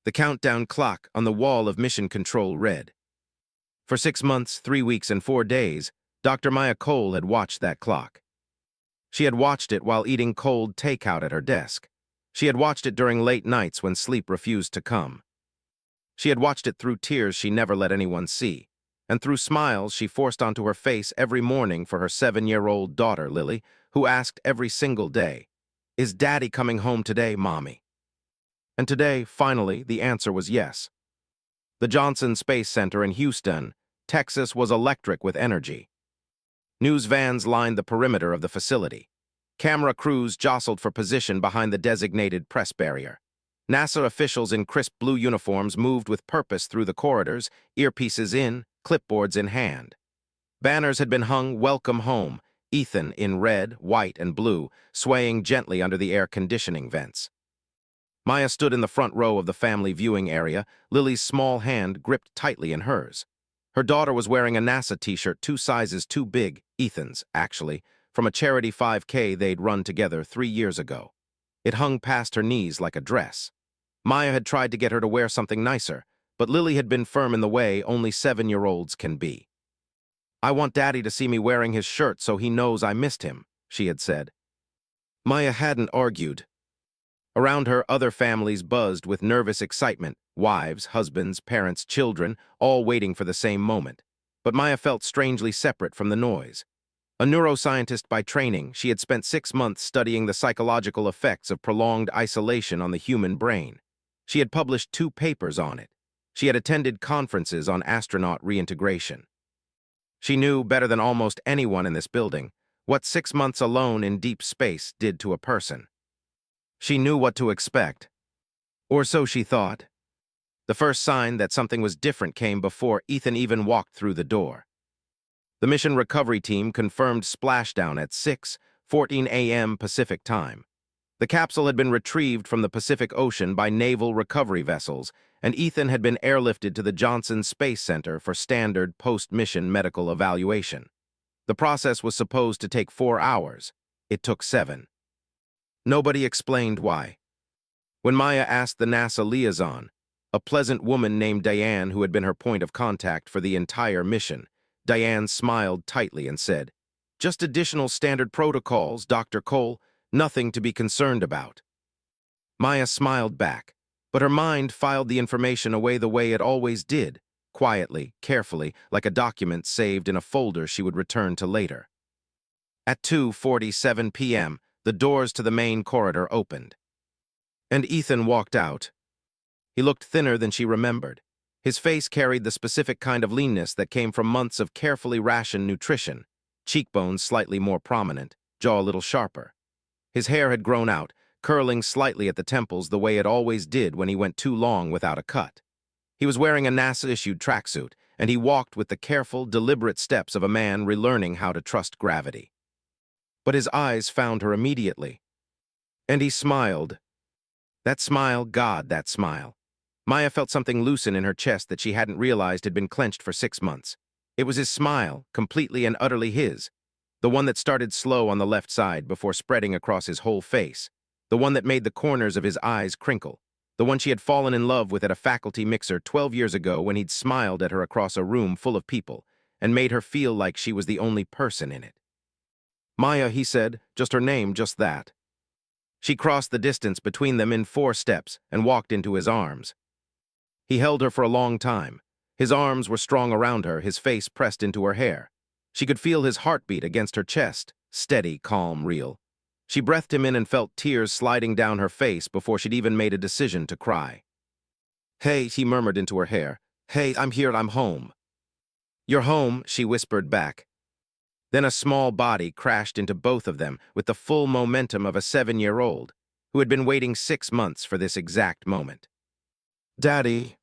The countdown clock on the wall of Mission Control read. For 6 months, 3 weeks, and 4 days, Dr. Maya Cole had watched that clock. She had watched it while eating cold takeout at her desk. She had watched it during late nights when sleep refused to come. She had watched it through tears she never let anyone see, and through smiles she forced onto her face every morning for her 7-year-old daughter, Lily, who asked every single day, "Is Daddy coming home today, Mommy?" And today, finally, the answer was yes. The Johnson Space Center in Houston, Texas, was electric with energy. News vans lined the perimeter of the facility. Camera crews jostled for position behind the designated press barrier. NASA officials in crisp blue uniforms moved with purpose through the corridors, earpieces in, clipboards in hand. Banners had been hung, "Welcome Home," Ethan in red, white, and blue, swaying gently under the air conditioning vents. Maya stood in the front row of the family viewing area, Lily's small hand gripped tightly in hers. Her daughter was wearing a NASA t-shirt 2 sizes too big, Ethan's, actually, from a charity 5K they'd run together 3 years ago. It hung past her knees like a dress. Maya had tried to get her to wear something nicer, but Lily had been firm in the way only 7-year-olds can be. "I want Daddy to see me wearing his shirt so he knows I missed him," she had said. Maya hadn't argued. Around her, other families buzzed with nervous excitement, wives, husbands, parents, children, all waiting for the same moment. But Maya felt strangely separate from the noise. A neuroscientist by training, she had spent 6 months studying the psychological effects of prolonged isolation on the human brain. She had published 2 papers on it. She had attended conferences on astronaut reintegration. She knew, better than almost anyone in this building, what 6 months alone in deep space did to a person. She knew what to expect. Or so she thought. The first sign that something was different came before Ethan even walked through the door. The mission recovery team confirmed splashdown at 6:14 a.m. Pacific time. The capsule had been retrieved from the Pacific Ocean by naval recovery vessels, and Ethan had been airlifted to the Johnson Space Center for standard post-mission medical evaluation. The process was supposed to take 4 hours. It took 7. Nobody explained why. When Maya asked the NASA liaison, a pleasant woman named Diane who had been her point of contact for the entire mission, Diane smiled tightly and said, "Just additional standard protocols, Dr. Cole, nothing to be concerned about." Maya smiled back, but her mind filed the information away the way it always did, quietly, carefully, like a document saved in a folder she would return to later. At 2:47 p.m., the doors to the main corridor opened. And Ethan walked out. He looked thinner than she remembered. His face carried the specific kind of leanness that came from months of carefully rationed nutrition, cheekbones slightly more prominent, jaw a little sharper. His hair had grown out, curling slightly at the temples the way it always did when he went too long without a cut. He was wearing a NASA-issued tracksuit, and he walked with the careful, deliberate steps of a man relearning how to trust gravity. But his eyes found her immediately. And he smiled. That smile, God, that smile. Maya felt something loosen in her chest that she hadn't realized had been clenched for 6 months. It was his smile, completely and utterly his. The one that started slow on the left side before spreading across his whole face. The one that made the corners of his eyes crinkle. The one she had fallen in love with at a faculty mixer 12 years ago when he'd smiled at her across a room full of people and made her feel like she was the only person in it. "Maya," he said, just her name, just that. She crossed the distance between them in 4 steps and walked into his arms. He held her for a long time. His arms were strong around her, his face pressed into her hair. She could feel his heartbeat against her chest, steady, calm, real. She breathed him in and felt tears sliding down her face before she'd even made a decision to cry. "Hey," he murmured into her hair. "Hey, I'm here, I'm home." "You're home," she whispered back. Then a small body crashed into both of them with the full momentum of a 7-year-old who had been waiting 6 months for this exact moment. "Daddy."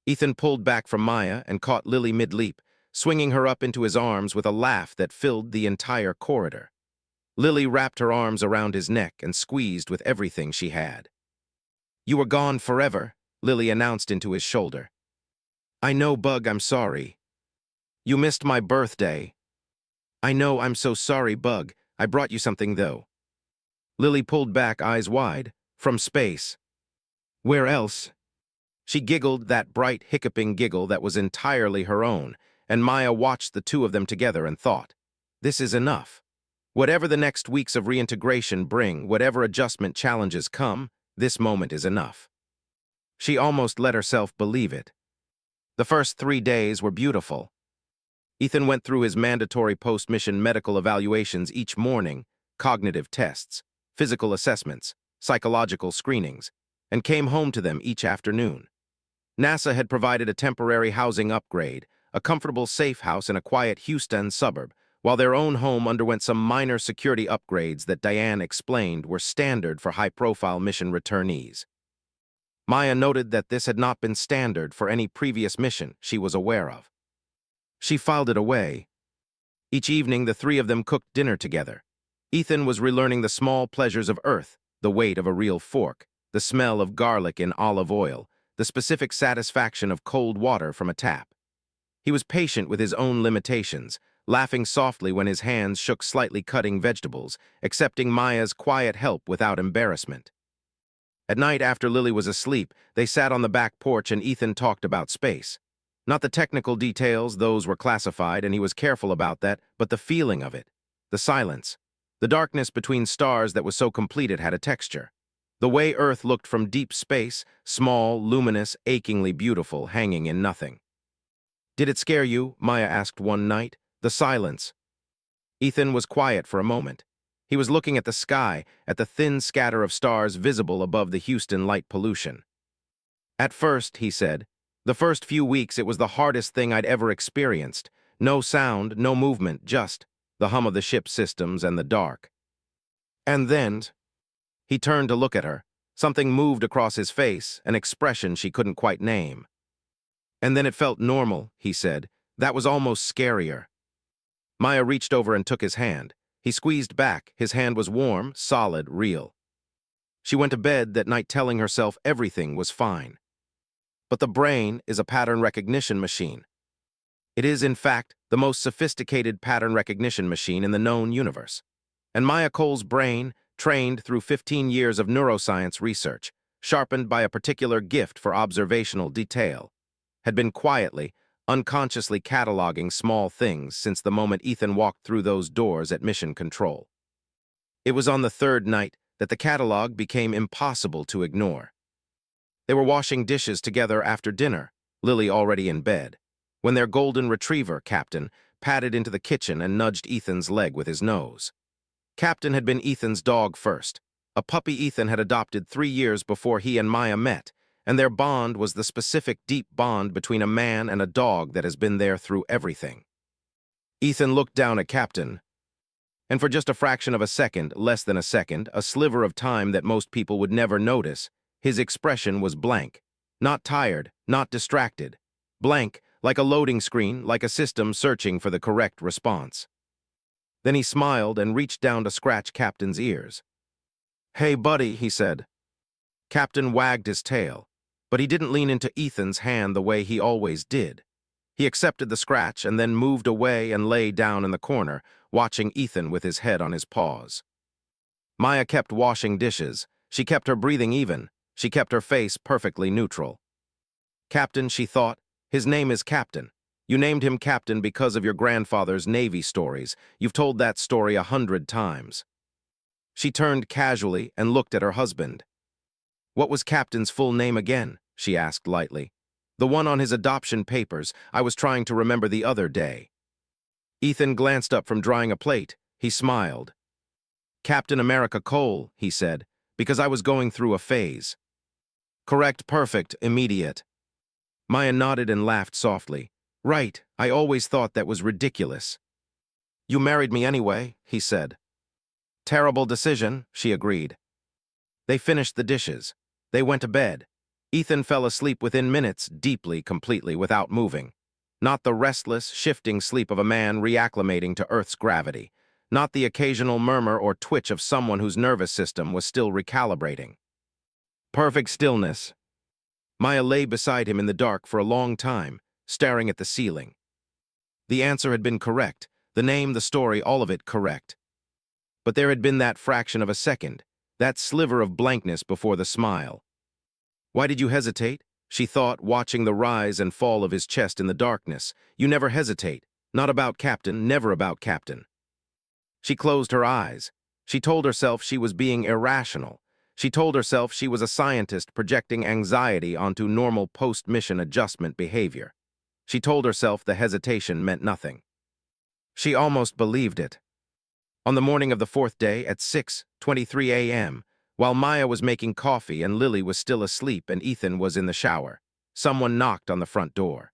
Ethan pulled back from Maya and caught Lily mid-leap, swinging her up into his arms with a laugh that filled the entire corridor. Lily wrapped her arms around his neck and squeezed with everything she had. "You were gone forever," Lily announced into his shoulder. "I know, Bug, I'm sorry. You missed my birthday." "I know, I'm so sorry, Bug. I brought you something, though." Lily pulled back, eyes wide. "From space." "Where else?" She giggled that bright, hiccuping giggle that was entirely her own, and Maya watched the two of them together and thought, this is enough. Whatever the next weeks of reintegration bring, whatever adjustment challenges come, this moment is enough. She almost let herself believe it. The first 3 days were beautiful. Ethan went through his mandatory post-mission medical evaluations each morning, cognitive tests, physical assessments, psychological screenings, and came home to them each afternoon. NASA had provided a temporary housing upgrade, a comfortable safe house in a quiet Houston suburb, while their own home underwent some minor security upgrades that Diane explained were standard for high-profile mission returnees. Maya noted that this had not been standard for any previous mission she was aware of. She filed it away. Each evening, the three of them cooked dinner together. Ethan was relearning the small pleasures of Earth, the weight of a real fork, the smell of garlic in olive oil, the specific satisfaction of cold water from a tap. He was patient with his own limitations, laughing softly when his hands shook slightly cutting vegetables, accepting Maya's quiet help without embarrassment. At night, after Lily was asleep, they sat on the back porch and Ethan talked about space. Not the technical details, those were classified, and he was careful about that, but the feeling of it, the silence, the darkness between stars that was so complete it had a texture. The way Earth looked from deep space, small, luminous, achingly beautiful, hanging in nothing. Did it scare you? Maya asked one night. The silence. Ethan was quiet for a moment. He was looking at the sky, at the thin scatter of stars visible above the Houston light pollution. At first, he said, the first few weeks it was the hardest thing I'd ever experienced. No sound, no movement, just the hum of the ship's systems and the dark. And then, he turned to look at her. Something moved across his face, an expression she couldn't quite name. And then it felt normal, he said. That was almost scarier. Maya reached over and took his hand. He squeezed back. His hand was warm, solid, real. She went to bed that night telling herself everything was fine. But the brain is a pattern recognition machine. It is, in fact, the most sophisticated pattern recognition machine in the known universe. And Maya Cole's brain, trained through 15 years of neuroscience research, sharpened by a particular gift for observational detail, had been quietly, unconsciously cataloging small things since the moment Ethan walked through those doors at Mission Control. It was on the third night that the catalog became impossible to ignore. They were washing dishes together after dinner, Lily already in bed, when their golden retriever, Captain, padded into the kitchen and nudged Ethan's leg with his nose. Captain had been Ethan's dog first, a puppy Ethan had adopted 3 years before he and Maya met, and their bond was the specific deep bond between a man and a dog that has been there through everything. Ethan looked down at Captain, and for just a fraction of a second, less than a second, a sliver of time that most people would never notice, his expression was blank. Not tired, not distracted. Blank, like a loading screen, like a system searching for the correct response. Then he smiled and reached down to scratch Captain's ears. "Hey, buddy," he said. Captain wagged his tail, but he didn't lean into Ethan's hand the way he always did. He accepted the scratch and then moved away and lay down in the corner, watching Ethan with his head on his paws. Maya kept washing dishes. She kept her breathing even. She kept her face perfectly neutral. Captain, she thought, his name is Captain. You named him Captain because of your grandfather's Navy stories. You've told that story 100 times. She turned casually and looked at her husband. What was Captain's full name again? She asked lightly. The one on his adoption papers. I was trying to remember the other day. Ethan glanced up from drying a plate. He smiled. Captain America Cole, he said, because I was going through a phase. Correct, perfect, immediate. Maya nodded and laughed softly. Right, I always thought that was ridiculous. You married me anyway, he said. Terrible decision, she agreed. They finished the dishes. They went to bed. Ethan fell asleep within minutes, deeply, completely, without moving. Not the restless, shifting sleep of a man reacclimating to Earth's gravity. Not the occasional murmur or twitch of someone whose nervous system was still recalibrating. Perfect stillness. Maya lay beside him in the dark for a long time, staring at the ceiling. The answer had been correct. The name, the story, all of it correct. But there had been that fraction of a second, that sliver of blankness before the smile. Why did you hesitate? She thought, watching the rise and fall of his chest in the darkness. You never hesitate. Not about Captain, never about Captain. She closed her eyes. She told herself she was being irrational. She told herself she was a scientist projecting anxiety onto normal post-mission adjustment behavior. She told herself the hesitation meant nothing. She almost believed it. On the morning of the fourth day at 6:23 a.m., while Maya was making coffee and Lily was still asleep and Ethan was in the shower, someone knocked on the front door.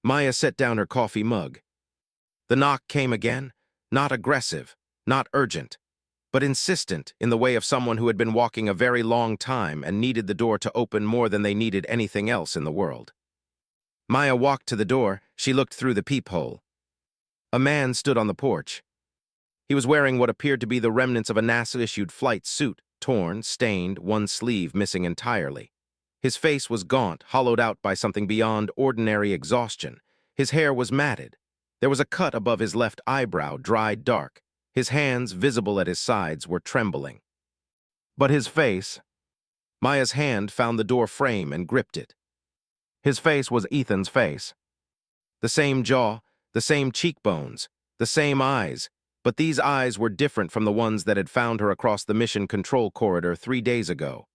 Maya set down her coffee mug. The knock came again, not aggressive, not urgent, but insistent in the way of someone who had been walking a very long time and needed the door to open more than they needed anything else in the world. Maya walked to the door. She looked through the peephole. A man stood on the porch. He was wearing what appeared to be the remnants of a NASA-issued flight suit, torn, stained, one sleeve missing entirely. His face was gaunt, hollowed out by something beyond ordinary exhaustion. His hair was matted. There was a cut above his left eyebrow, dried dark. His hands, visible at his sides, were trembling. But his face... Maya's hand found the door frame and gripped it. His face was Ethan's face. The same jaw, the same cheekbones, the same eyes, but these eyes were different from the ones that had found her across the mission control corridor 3 days ago.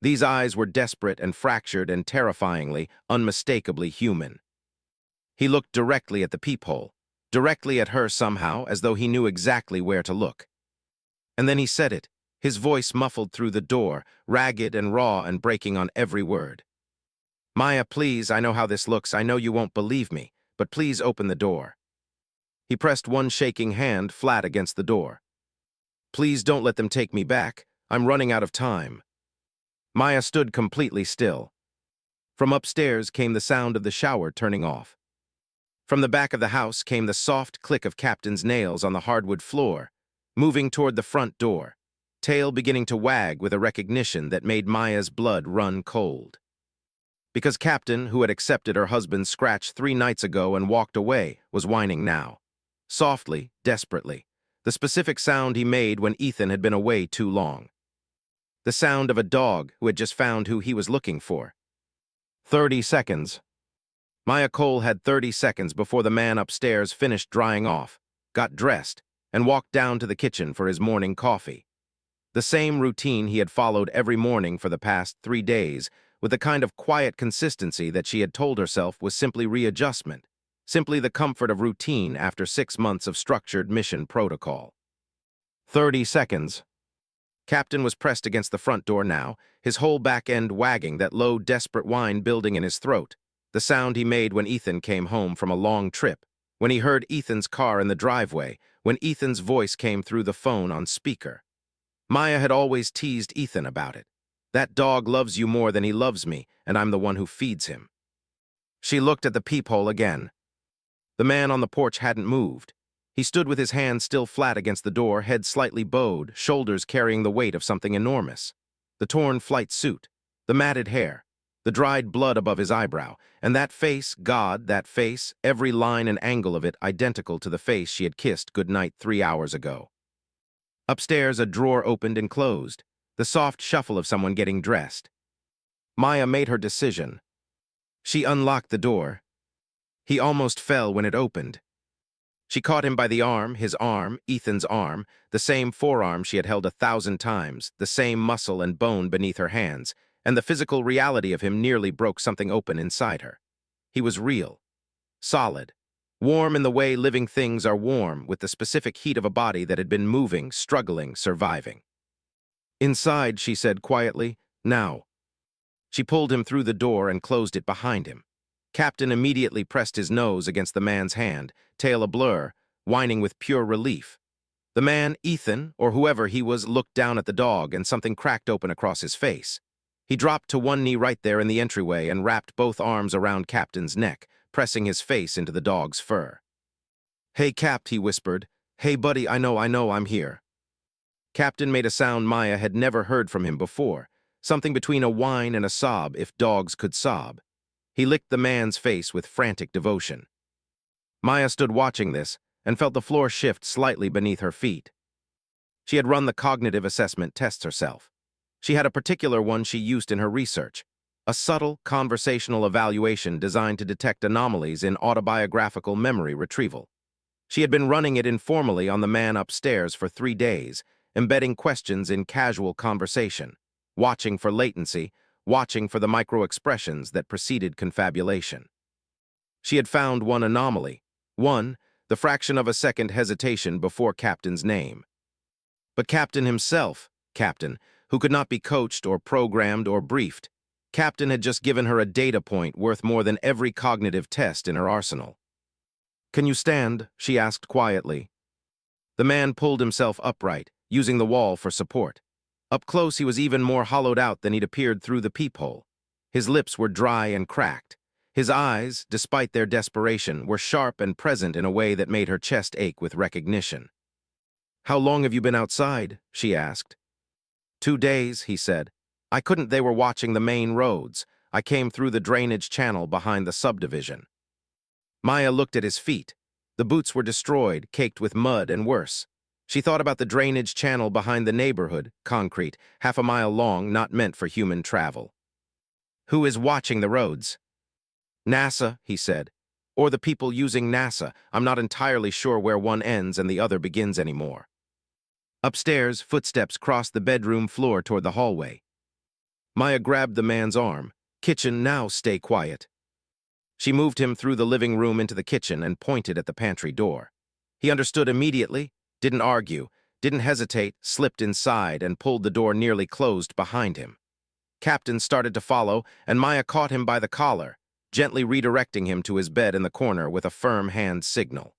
These eyes were desperate and fractured and terrifyingly, unmistakably human. He looked directly at the peephole, directly at her somehow, as though he knew exactly where to look. And then he said it, his voice muffled through the door, ragged and raw and breaking on every word. "Maya, please, I know how this looks, I know you won't believe me, but please open the door." He pressed one shaking hand flat against the door. "Please don't let them take me back. I'm running out of time." Maya stood completely still. From upstairs came the sound of the shower turning off. From the back of the house came the soft click of Captain's nails on the hardwood floor, moving toward the front door, tail beginning to wag with a recognition that made Maya's blood run cold. Because Captain, who had accepted her husband's scratch 3 nights ago and walked away, was whining now. Softly, desperately, the specific sound he made when Ethan had been away too long. The sound of a dog who had just found who he was looking for. 30 seconds. Maya Cole had 30 seconds before the man upstairs finished drying off, got dressed, and walked down to the kitchen for his morning coffee. The same routine he had followed every morning for the past 3 days, with the kind of quiet consistency that she had told herself was simply readjustment, simply the comfort of routine after 6 months of structured mission protocol. 30 seconds. Captain was pressed against the front door now, his whole back end wagging, that low, desperate whine building in his throat, the sound he made when Ethan came home from a long trip, when he heard Ethan's car in the driveway, when Ethan's voice came through the phone on speaker. Maya had always teased Ethan about it. "That dog loves you more than he loves me, and I'm the one who feeds him." She looked at the peephole again. The man on the porch hadn't moved. He stood with his hands still flat against the door, head slightly bowed, shoulders carrying the weight of something enormous. The torn flight suit, the matted hair, the dried blood above his eyebrow, and that face, God, that face, every line and angle of it identical to the face she had kissed goodnight 3 hours ago. Upstairs, a drawer opened and closed, the soft shuffle of someone getting dressed. Maya made her decision. She unlocked the door. He almost fell when it opened. She caught him by the arm, his arm, Ethan's arm, the same forearm she had held 1,000 times, the same muscle and bone beneath her hands, and the physical reality of him nearly broke something open inside her. He was real, solid, warm in the way living things are warm, with the specific heat of a body that had been moving, struggling, surviving. "Inside," she said quietly, "now." She pulled him through the door and closed it behind him. Captain immediately pressed his nose against the man's hand, tail a blur, whining with pure relief. The man, Ethan, or whoever he was, looked down at the dog and something cracked open across his face. He dropped to one knee right there in the entryway and wrapped both arms around Captain's neck, pressing his face into the dog's fur. "Hey, Capt," he whispered. "Hey, buddy, I know, I'm here." Captain made a sound Maya had never heard from him before, something between a whine and a sob, if dogs could sob. He licked the man's face with frantic devotion. Maya stood watching this and felt the floor shift slightly beneath her feet. She had run the cognitive assessment tests herself. She had a particular one she used in her research, a subtle conversational evaluation designed to detect anomalies in autobiographical memory retrieval. She had been running it informally on the man upstairs for 3 days, embedding questions in casual conversation, watching for latency, watching for the micro-expressions that preceded confabulation. She had found one anomaly. One, the fraction of a second hesitation before Captain's name. But Captain himself, Captain, who could not be coached or programmed or briefed, Captain had just given her a data point worth more than every cognitive test in her arsenal. "Can you stand?" she asked quietly. The man pulled himself upright, using the wall for support. Up close, he was even more hollowed out than he'd appeared through the peephole. His lips were dry and cracked. His eyes, despite their desperation, were sharp and present in a way that made her chest ache with recognition. "How long have you been outside?" she asked. 2 days, he said. They were watching the main roads. I came through the drainage channel behind the subdivision." Maya looked at his feet. The boots were destroyed, caked with mud and worse. She thought about the drainage channel behind the neighborhood, concrete, half a mile long, not meant for human travel. "Who is watching the roads?" "NASA," he said. "Or the people using NASA. I'm not entirely sure where one ends and the other begins anymore." Upstairs, footsteps crossed the bedroom floor toward the hallway. Maya grabbed the man's arm. "Kitchen now, stay quiet." She moved him through the living room into the kitchen and pointed at the pantry door. He understood immediately, didn't argue, didn't hesitate, slipped inside and pulled the door nearly closed behind him. Captain started to follow, and Maya caught him by the collar, gently redirecting him to his bed in the corner with a firm hand signal.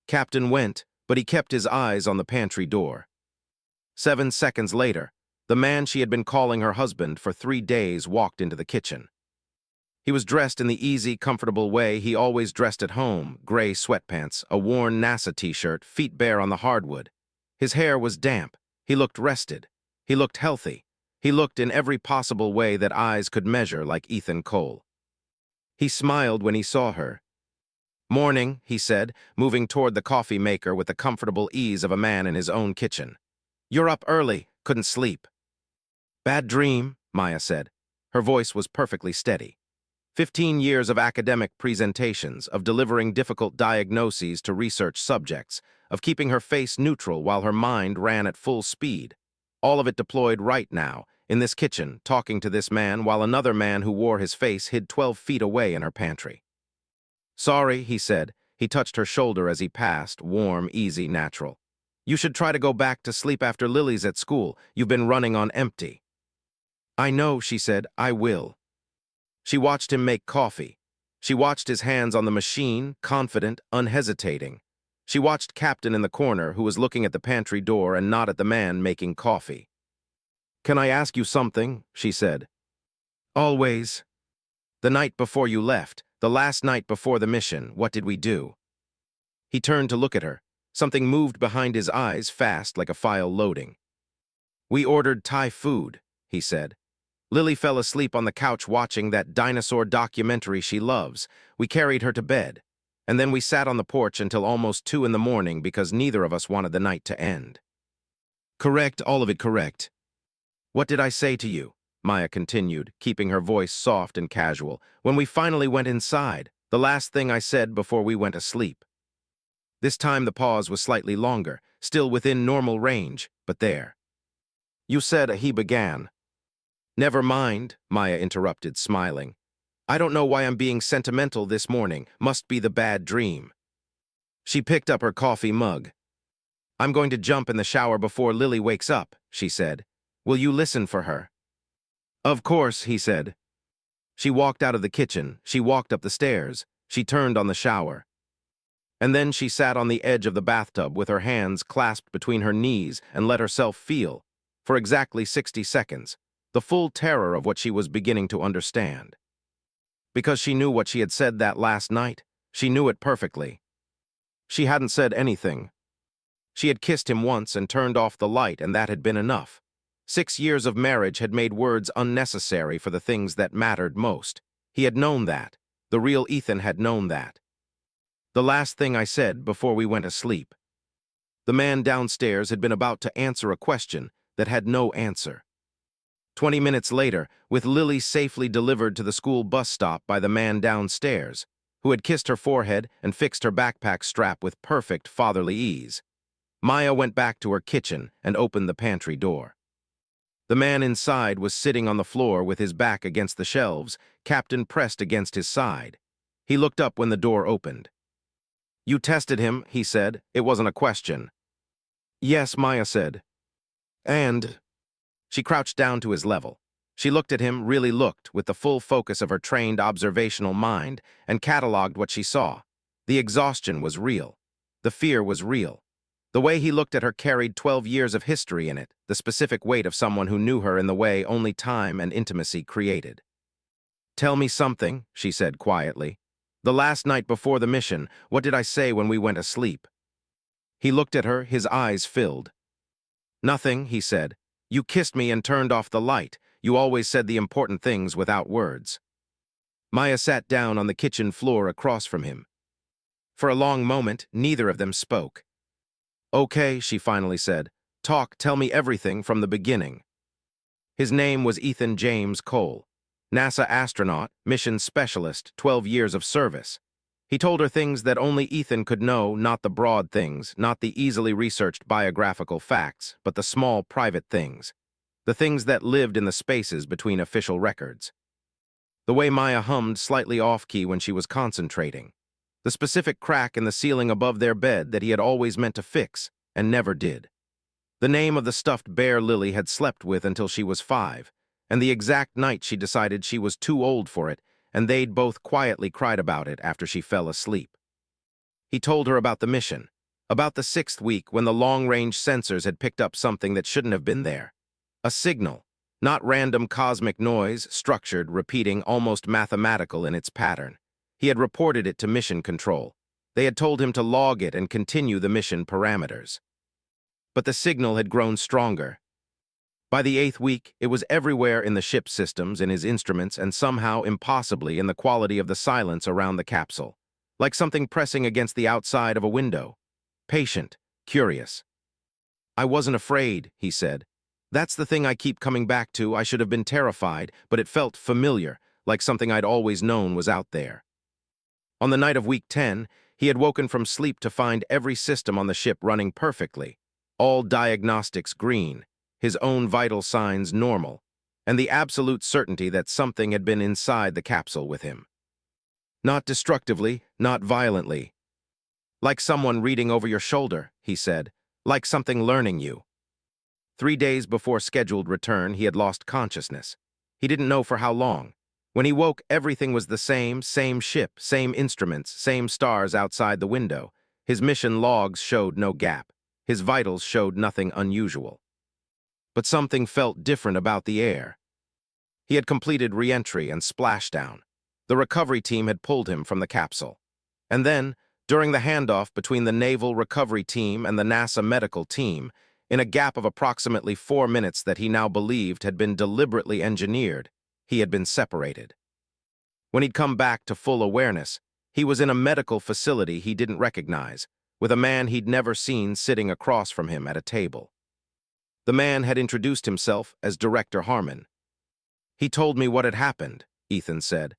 Captain went, but he kept his eyes on the pantry door. 7 seconds later, the man she had been calling her husband for 3 days walked into the kitchen. He was dressed in the easy, comfortable way he always dressed at home, gray sweatpants, a worn NASA t-shirt, feet bare on the hardwood. His hair was damp. He looked rested. He looked healthy. He looked in every possible way that eyes could measure like Ethan Cole. He smiled when he saw her. "Morning," he said, moving toward the coffee maker with the comfortable ease of a man in his own kitchen. "You're up early. Couldn't sleep." "Bad dream," Maya said. Her voice was perfectly steady. 15 years of academic presentations, of delivering difficult diagnoses to research subjects, of keeping her face neutral while her mind ran at full speed. All of it deployed right now, in this kitchen, talking to this man while another man who wore his face hid 12 feet away in her pantry. "Sorry," he said. He touched her shoulder as he passed, warm, easy, natural. "You should try to go back to sleep after Lily's at school. You've been running on empty." "I know," she said. "I will." She watched him make coffee. She watched his hands on the machine, confident, unhesitating. She watched Captain in the corner, who was looking at the pantry door and not at the man making coffee. "Can I ask you something?" she said. "Always." "The night before you left, the last night before the mission, what did we do?" He turned to look at her. Something moved behind his eyes, fast like a file loading. "We ordered Thai food," he said. "Lily fell asleep on the couch watching that dinosaur documentary she loves. We carried her to bed. And then we sat on the porch until almost 2 in the morning because neither of us wanted the night to end." "Correct, all of it correct." "What did I say to you?" Maya continued, keeping her voice soft and casual. "When we finally went inside, the last thing I said before we went asleep." This time the pause was slightly longer, still within normal range, but there. "You said," he began. "Never mind," Maya interrupted, smiling. "I don't know why I'm being sentimental this morning. Must be the bad dream." She picked up her coffee mug. "I'm going to jump in the shower before Lily wakes up," she said. "Will you listen for her?" "Of course," he said. She walked out of the kitchen. She walked up the stairs. She turned on the shower. And then she sat on the edge of the bathtub with her hands clasped between her knees and let herself feel, for exactly 60 seconds, the full terror of what she was beginning to understand. Because she knew what she had said that last night. She knew it perfectly. She hadn't said anything. She had kissed him once and turned off the light, and that had been enough. 6 years of marriage had made words unnecessary for the things that mattered most. He had known that. The real Ethan had known that. "The last thing I said before we went asleep." The man downstairs had been about to answer a question that had no answer. 20 minutes later, with Lily safely delivered to the school bus stop by the man downstairs, who had kissed her forehead and fixed her backpack strap with perfect fatherly ease, Maya went back to her kitchen and opened the pantry door. The man inside was sitting on the floor with his back against the shelves, Captain pressed against his side. He looked up when the door opened. "You tested him," he said. "It wasn't a question." "Yes," Maya said. "And—" She crouched down to his level. She looked at him, really looked, with the full focus of her trained observational mind, and cataloged what she saw. The exhaustion was real. The fear was real. The way he looked at her carried 12 years of history in it, the specific weight of someone who knew her in the way only time and intimacy created. "Tell me something," she said quietly. "The last night before the mission, what did I say when we went asleep?" He looked at her, his eyes filled. "Nothing," he said. "You kissed me and turned off the light. You always said the important things without words." Maya sat down on the kitchen floor across from him. For a long moment, neither of them spoke. "Okay," she finally said. Tell me everything from the beginning." His name was Ethan James Cole, NASA astronaut, mission specialist, 12 years of service. He told her things that only Ethan could know, not the broad things, not the easily researched biographical facts, but the small private things. The things that lived in the spaces between official records. The way Maya hummed slightly off-key when she was concentrating. The specific crack in the ceiling above their bed that he had always meant to fix, and never did. The name of the stuffed bear Lily had slept with until she was 5, and the exact night she decided she was too old for it, and they'd both quietly cried about it after she fell asleep. He told her about the mission, about the 6th week when the long-range sensors had picked up something that shouldn't have been there. A signal, not random cosmic noise, structured, repeating, almost mathematical in its pattern. He had reported it to mission control. They had told him to log it and continue the mission parameters. But the signal had grown stronger. By the 8th week, it was everywhere in the ship's systems, in his instruments, and somehow impossibly in the quality of the silence around the capsule, like something pressing against the outside of a window. Patient, curious. "I wasn't afraid," he said. "That's the thing I keep coming back to. I should have been terrified, but it felt familiar, like something I'd always known was out there." On the night of week 10, he had woken from sleep to find every system on the ship running perfectly, all diagnostics green, his own vital signs normal, and the absolute certainty that something had been inside the capsule with him. Not destructively, not violently. "Like someone reading over your shoulder," he said, "like something learning you." 3 days before scheduled return, he had lost consciousness. He didn't know for how long. When he woke, everything was the same ship, same instruments, same stars outside the window. His mission logs showed no gap. His vitals showed nothing unusual. But something felt different about the air. He had completed re-entry and splashdown. The recovery team had pulled him from the capsule. And then, during the handoff between the Naval Recovery Team and the NASA Medical Team, in a gap of approximately 4 minutes that he now believed had been deliberately engineered, he had been separated. When he'd come back to full awareness, he was in a medical facility he didn't recognize, with a man he'd never seen sitting across from him at a table. The man had introduced himself as Director Harmon. "He told me what had happened," Ethan said.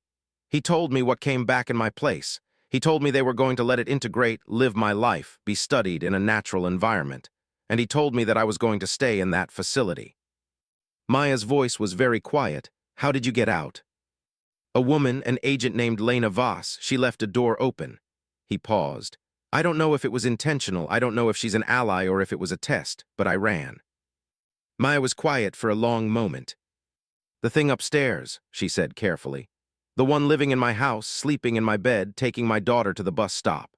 "He told me what came back in my place. He told me they were going to let it integrate, live my life, be studied in a natural environment. And he told me that I was going to stay in that facility." Maya's voice was very quiet. "How did you get out?" "A woman, an agent named Lena Voss, she left a door open." He paused. "I don't know if it was intentional, I don't know if she's an ally or if it was a test, but I ran." Maya was quiet for a long moment. "The thing upstairs," she said carefully. "The one living in my house, sleeping in my bed, taking my daughter to the bus stop."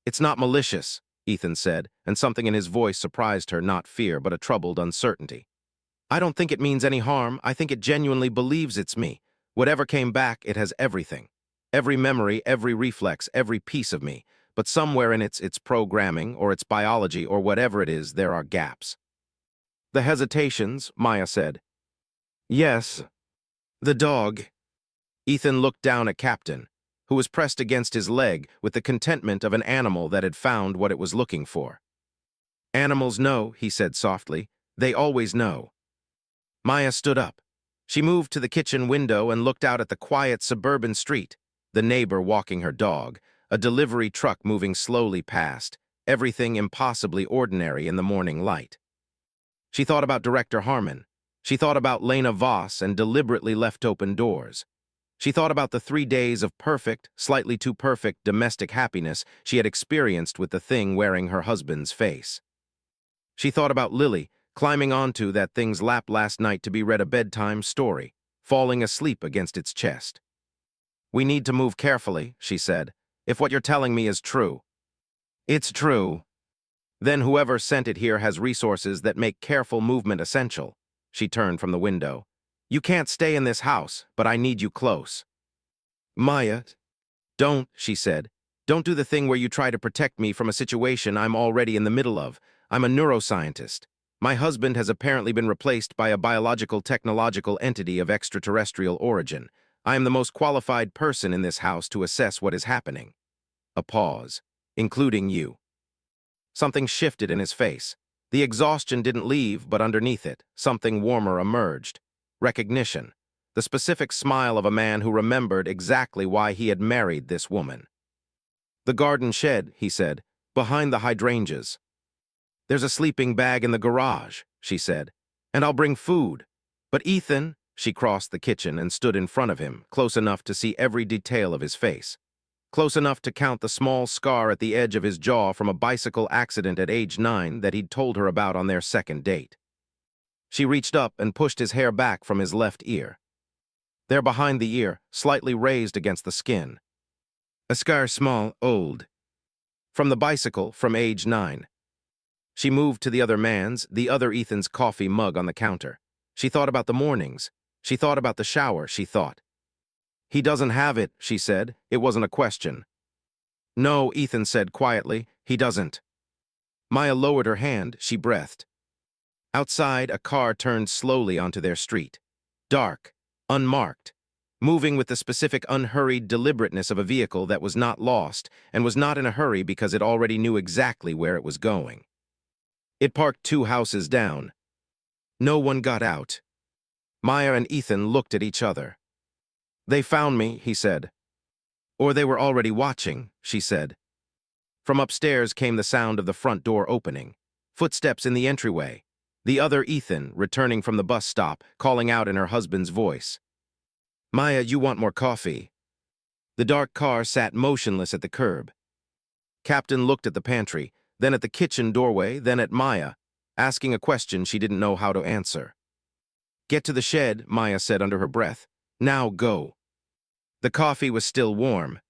"It's not malicious," Ethan said, and something in his voice surprised her, not fear, but a troubled uncertainty. "I don't think it means any harm. I think it genuinely believes it's me. Whatever came back, it has everything. Every memory, every reflex, every piece of me. But somewhere in its programming, or its biology, or whatever it is, there are gaps." "The hesitations," Maya said. "Yes. The dog." Ethan looked down at Captain, who was pressed against his leg with the contentment of an animal that had found what it was looking for. "Animals know," he said softly. "They always know." Maya stood up. She moved to the kitchen window and looked out at the quiet suburban street, the neighbor walking her dog, a delivery truck moving slowly past, everything impossibly ordinary in the morning light. She thought about Director Harmon. She thought about Lena Voss and deliberately left open doors. She thought about the 3 days of perfect, slightly too perfect domestic happiness she had experienced with the thing wearing her husband's face. She thought about Lily, climbing onto that thing's lap last night to be read a bedtime story, falling asleep against its chest. "We need to move carefully," she said, "if what you're telling me is true." "It's true." "Then whoever sent it here has resources that make careful movement essential." She turned from the window. "You can't stay in this house, but I need you close." "Maya, don't," she said. "Don't do the thing where you try to protect me from a situation I'm already in the middle of. I'm a neuroscientist. My husband has apparently been replaced by a biological technological entity of extraterrestrial origin. I am the most qualified person in this house to assess what is happening." A pause. "Including you." Something shifted in his face. The exhaustion didn't leave, but underneath it, something warmer emerged. Recognition. The specific smile of a man who remembered exactly why he had married this woman. "The garden shed," he said, "behind the hydrangeas." "There's a sleeping bag in the garage," she said, "and I'll bring food. But Ethan," she crossed the kitchen and stood in front of him, close enough to see every detail of his face. Close enough to count the small scar at the edge of his jaw from a bicycle accident at age 9 that he'd told her about on their second date. She reached up and pushed his hair back from his left ear. There behind the ear, slightly raised against the skin. "A scar small, old." "From the bicycle, from age 9. She moved to the other Ethan's coffee mug on the counter. She thought about the mornings. She thought about the shower, she thought. "He doesn't have it," she said. It wasn't a question. "No," Ethan said quietly, "he doesn't." Maya lowered her hand, she breathed. Outside, a car turned slowly onto their street. Dark, unmarked, moving with the specific unhurried deliberateness of a vehicle that was not lost and was not in a hurry because it already knew exactly where it was going. It parked 2 houses down. No one got out. Maya and Ethan looked at each other. "They found me," he said. "Or they were already watching," she said. From upstairs came the sound of the front door opening. Footsteps in the entryway. The other Ethan, returning from the bus stop, calling out in her husband's voice. "Maya, you want more coffee." The dark car sat motionless at the curb. Captain looked at the pantry, then at the kitchen doorway, then at Maya, asking a question she didn't know how to answer. "Get to the shed," Maya said under her breath. "Now go." The coffee was still warm.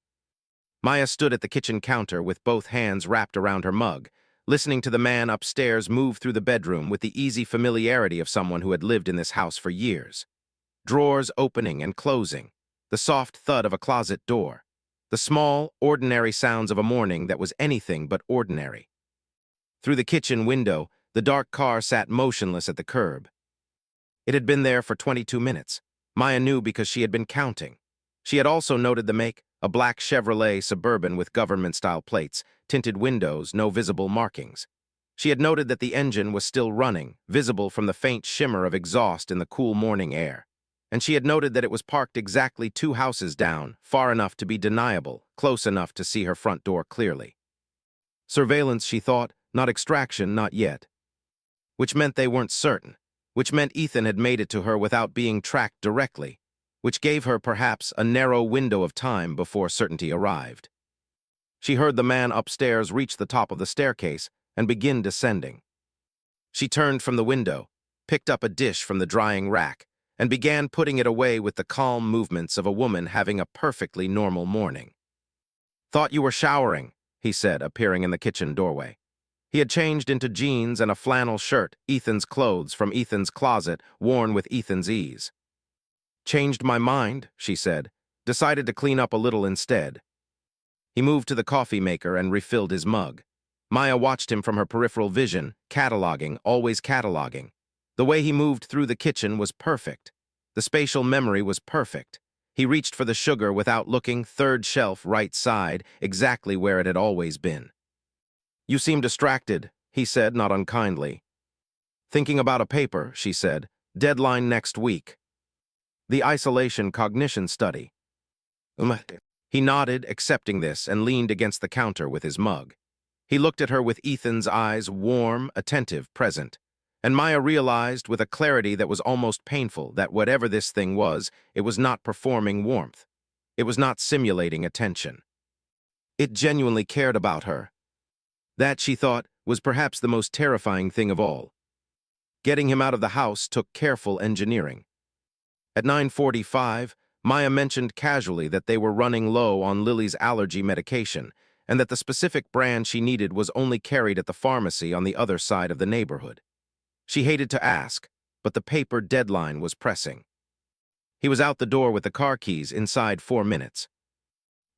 Maya stood at the kitchen counter with both hands wrapped around her mug, listening to the man upstairs move through the bedroom with the easy familiarity of someone who had lived in this house for years. Drawers opening and closing, the soft thud of a closet door, the small, ordinary sounds of a morning that was anything but ordinary. Through the kitchen window, the dark car sat motionless at the curb. It had been there for 22 minutes. Maya knew because she had been counting. She had also noted the make, a black Chevrolet Suburban with government-style plates, tinted windows, no visible markings. She had noted that the engine was still running, visible from the faint shimmer of exhaust in the cool morning air. And she had noted that it was parked exactly 2 houses down, far enough to be deniable, close enough to see her front door clearly. Surveillance, she thought, not extraction, not yet. Which meant they weren't certain. Which meant Ethan had made it to her without being tracked directly. Which gave her, perhaps, a narrow window of time before certainty arrived. She heard the man upstairs reach the top of the staircase and begin descending. She turned from the window, picked up a dish from the drying rack, and began putting it away with the calm movements of a woman having a perfectly normal morning. "Thought you were showering," he said, appearing in the kitchen doorway. He had changed into jeans and a flannel shirt, Ethan's clothes from Ethan's closet, worn with Ethan's ease. "Changed my mind," she said. "Decided to clean up a little instead." He moved to the coffee maker and refilled his mug. Maya watched him from her peripheral vision, cataloging, always cataloging. The way he moved through the kitchen was perfect. The spatial memory was perfect. He reached for the sugar without looking, 3rd shelf, right side, exactly where it had always been. "You seem distracted," he said, not unkindly. "Thinking about a paper," she said. Deadline next week. The isolation cognition study. He nodded, accepting this, and leaned against the counter with his mug. He looked at her with Ethan's eyes, warm, attentive, present. And Maya realized with a clarity that was almost painful that whatever this thing was, it was not performing warmth. It was not simulating attention. It genuinely cared about her. That, she thought, was perhaps the most terrifying thing of all. Getting him out of the house took careful engineering. At 9:45, Maya mentioned casually that they were running low on Lily's allergy medication and that the specific brand she needed was only carried at the pharmacy on the other side of the neighborhood. She hated to ask, but the paper deadline was pressing. He was out the door with the car keys inside 4 minutes.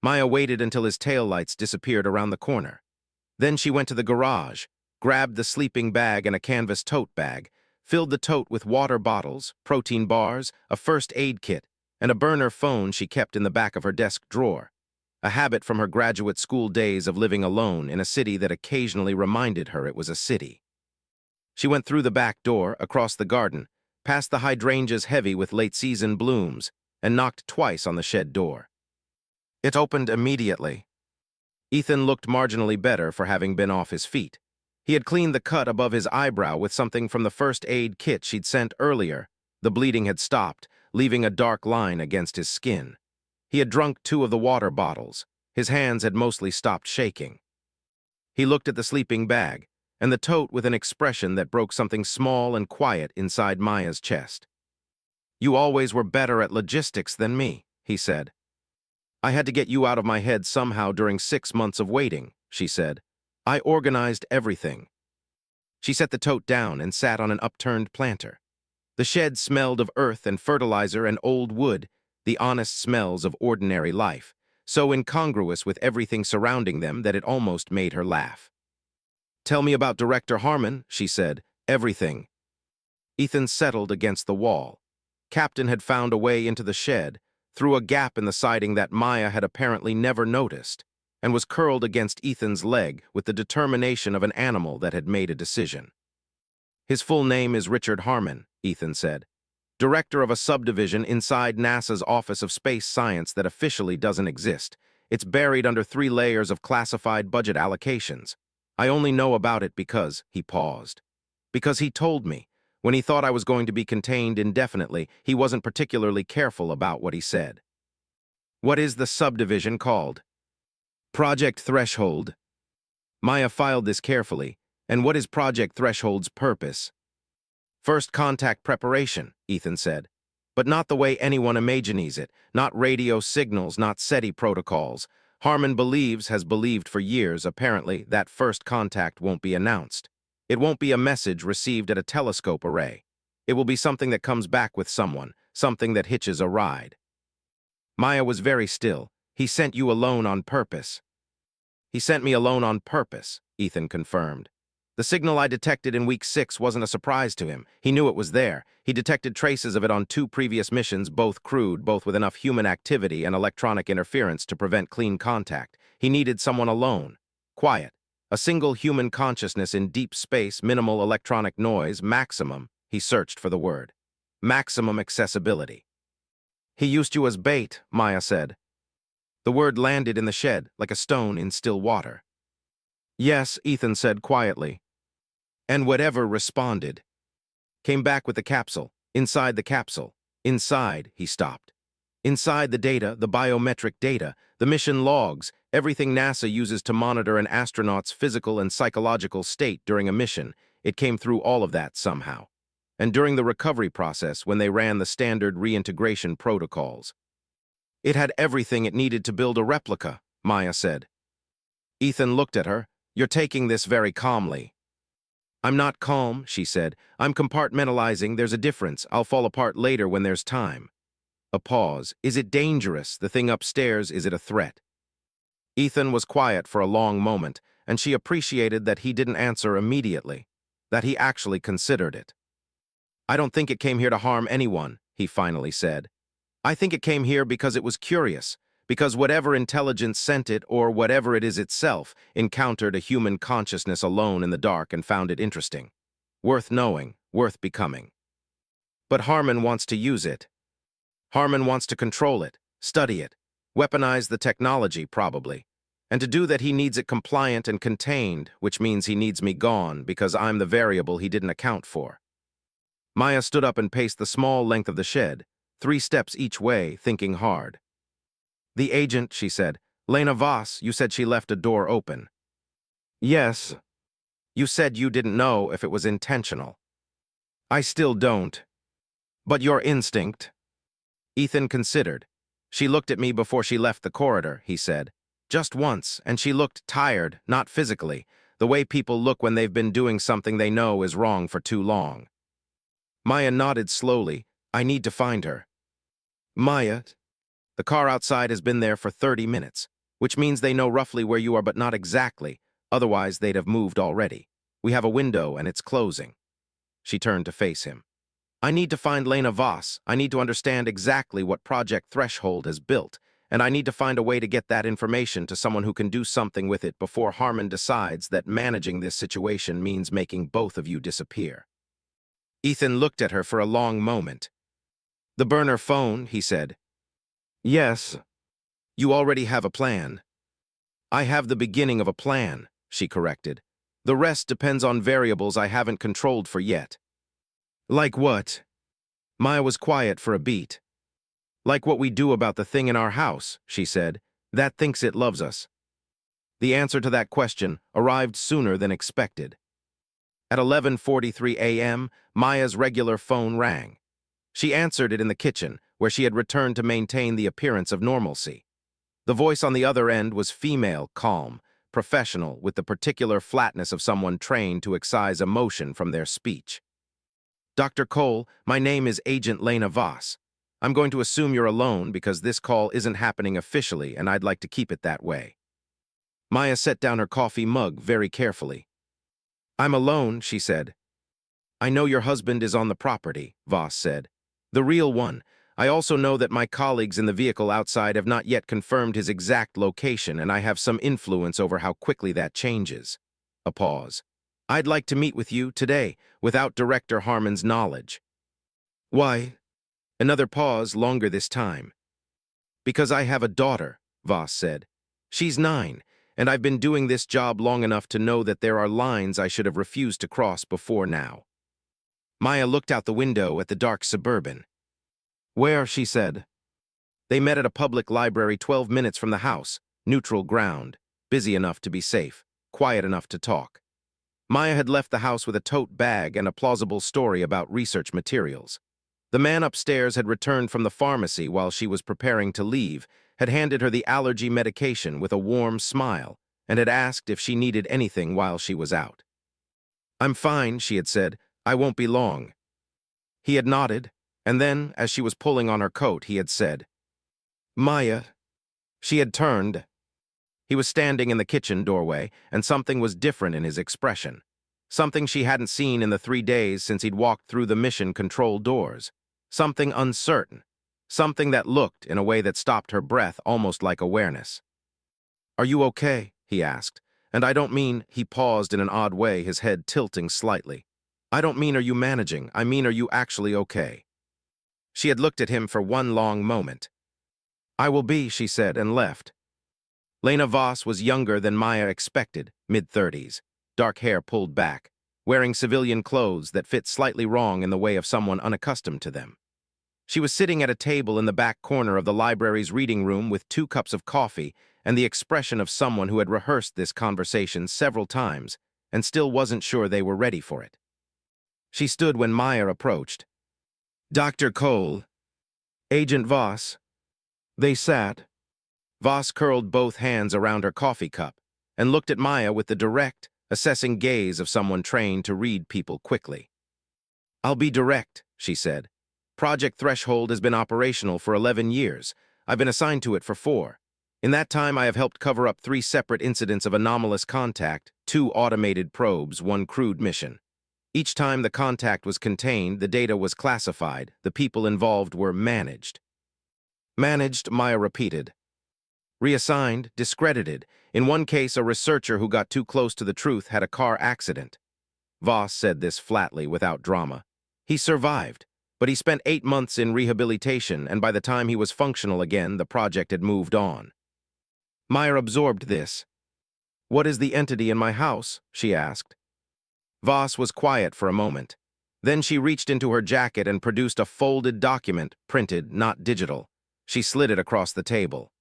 Maya waited until his taillights disappeared around the corner. Then she went to the garage, grabbed the sleeping bag and a canvas tote bag, filled the tote with water bottles, protein bars, a first aid kit, and a burner phone she kept in the back of her desk drawer, a habit from her graduate school days of living alone in a city that occasionally reminded her it was a city. She went through the back door, across the garden, past the hydrangeas heavy with late-season blooms, and knocked twice on the shed door. It opened immediately. Ethan looked marginally better for having been off his feet. He had cleaned the cut above his eyebrow with something from the first aid kit she'd sent earlier. The bleeding had stopped, leaving a dark line against his skin. He had drunk 2 of the water bottles. His hands had mostly stopped shaking. He looked at the sleeping bag and the tote with an expression that broke something small and quiet inside Maya's chest. "You always were better at logistics than me," he said. "I had to get you out of my head somehow during 6 months of waiting," she said. "I organized everything." She set the tote down and sat on an upturned planter. The shed smelled of earth and fertilizer and old wood, the honest smells of ordinary life, so incongruous with everything surrounding them that it almost made her laugh. "Tell me about Director Harmon," she said. "Everything." Ethan settled against the wall. Captain had found a way into the shed, through a gap in the siding that Maya had apparently never noticed, and was curled against Ethan's leg with the determination of an animal that had made a decision. "His full name is Richard Harmon," Ethan said. "Director of a subdivision inside NASA's Office of Space Science that officially doesn't exist. It's buried under 3 layers of classified budget allocations. I only know about it because," he paused, "because he told me. When he thought I was going to be contained indefinitely, he wasn't particularly careful about what he said." "What is the subdivision called?" "Project Threshold." Maya filed this carefully. "And what is Project Threshold's purpose?" "First contact preparation," Ethan said. "But not the way anyone imagines it, not radio signals, not SETI protocols. Harmon has believed for years, apparently, that first contact won't be announced. It won't be a message received at a telescope array. It will be something that comes back with someone, something that hitches a ride." Maya was very still. "He sent you alone on purpose." "He sent me alone on purpose," Ethan confirmed. "The signal I detected in week 6 wasn't a surprise to him. He knew it was there. He detected traces of it on 2 previous missions, both crude, both with enough human activity and electronic interference to prevent clean contact. He needed someone alone. Quiet. A single human consciousness in deep space, minimal electronic noise, maximum," he searched for the word, "maximum accessibility." "He used you as bait," Maya said. The word landed in the shed like a stone in still water. "Yes," Ethan said quietly. "And whatever responded came back with the capsule. Inside the capsule. Inside," he stopped. "Inside the data, the biometric data, the mission logs, everything NASA uses to monitor an astronaut's physical and psychological state during a mission. It came through all of that somehow. And during the recovery process, when they ran the standard reintegration protocols. It had everything it needed to build a replica," Maya said. Ethan looked at her. "You're taking this very calmly." "I'm not calm," she said. "I'm compartmentalizing. There's a difference. I'll fall apart later when there's time." A pause. "Is it dangerous? The thing upstairs, is it a threat?" Ethan was quiet for a long moment, and she appreciated that he didn't answer immediately, that he actually considered it. "I don't think it came here to harm anyone," he finally said. "I think it came here because it was curious, because whatever intelligence sent it, or whatever it is itself, encountered a human consciousness alone in the dark and found it interesting. Worth knowing, worth becoming." But Harmon wants to use it. Harmon wants to control it, study it, weaponize the technology, probably. And to do that, he needs it compliant and contained, which means he needs me gone because I'm the variable he didn't account for. Maya stood up and paced the small length of the shed, 3 steps each way, thinking hard. "The agent," she said. "Lena Voss, you said she left a door open." "Yes. You said you didn't know if it was intentional." "I still don't. But your instinct—" Ethan considered. "She looked at me before she left the corridor," he said. "Just once, and she looked tired, not physically, the way people look when they've been doing something they know is wrong for too long." Maya nodded slowly. "I need to find her." "Maya, the car outside has been there for 30 minutes, which means they know roughly where you are but not exactly, otherwise they'd have moved already. We have a window and it's closing." She turned to face him. "I need to find Lena Voss. I need to understand exactly what Project Threshold has built, and I need to find a way to get that information to someone who can do something with it before Harmon decides that managing this situation means making both of you disappear." Ethan looked at her for a long moment. "The burner phone," he said. "Yes. You already have a plan." "I have the beginning of a plan," she corrected. "The rest depends on variables I haven't controlled for yet." "Like what?" Maya was quiet for a beat. "Like what we do about the thing in our house," she said. "That thinks it loves us." The answer to that question arrived sooner than expected. At 11:43 a.m., Maya's regular phone rang. She answered it in the kitchen, where she had returned to maintain the appearance of normalcy. The voice on the other end was female, calm, professional, with the particular flatness of someone trained to excise emotion from their speech. "Dr. Cole, my name is Agent Lena Voss. I'm going to assume you're alone because this call isn't happening officially and I'd like to keep it that way." Maya set down her coffee mug very carefully. "I'm alone," she said. "I know your husband is on the property," Voss said. "The real one. I also know that my colleagues in the vehicle outside have not yet confirmed his exact location, and I have some influence over how quickly that changes." A pause. "I'd like to meet with you today, without Director Harmon's knowledge." "Why?" Another pause, longer this time. "Because I have a daughter," Voss said. "She's 9, and I've been doing this job long enough to know that there are lines I should have refused to cross before now." Maya looked out the window at the dark suburban. "Where?" she said. They met at a public library 12 minutes from the house, neutral ground, busy enough to be safe, quiet enough to talk. Maya had left the house with a tote bag and a plausible story about research materials. The man upstairs had returned from the pharmacy while she was preparing to leave, had handed her the allergy medication with a warm smile, and had asked if she needed anything while she was out. "I'm fine," she had said. "I won't be long." He had nodded, and then, as she was pulling on her coat, he had said, "Maya." She had turned. He was standing in the kitchen doorway, and something was different in his expression. Something she hadn't seen in the 3 days since he'd walked through the mission control doors. Something uncertain. Something that looked in a way that stopped her breath, almost like awareness. "Are you okay?" he asked. "And I don't mean," he paused in an odd way, his head tilting slightly. "I don't mean are you managing, I mean are you actually okay?" She had looked at him for one long moment. "I will be," she said, and left. Lena Voss was younger than Maya expected, mid-30s, dark hair pulled back, wearing civilian clothes that fit slightly wrong in the way of someone unaccustomed to them. She was sitting at a table in the back corner of the library's reading room with 2 cups of coffee and the expression of someone who had rehearsed this conversation several times and still wasn't sure they were ready for it. She stood when Maya approached. "Dr. Cole." "Agent Voss." They sat. Voss curled both hands around her coffee cup and looked at Maya with the direct, assessing gaze of someone trained to read people quickly. "I'll be direct," she said. "Project Threshold has been operational for 11 years. I've been assigned to it for 4. In that time, I have helped cover up 3 separate incidents of anomalous contact, 2 automated probes, 1 crewed mission. Each time the contact was contained, the data was classified, the people involved were managed." "Managed," Maya repeated. "Reassigned, discredited. In one case, a researcher who got too close to the truth had a car accident." Voss said this flatly, without drama. "He survived, But he spent 8 months in rehabilitation, and by the time he was functional again, the project had moved on. Maya absorbed this. "What is the entity in my house?" she asked. Voss was quiet for a moment. Then she reached into her jacket and produced a folded document, printed, not digital. She slid it across the table.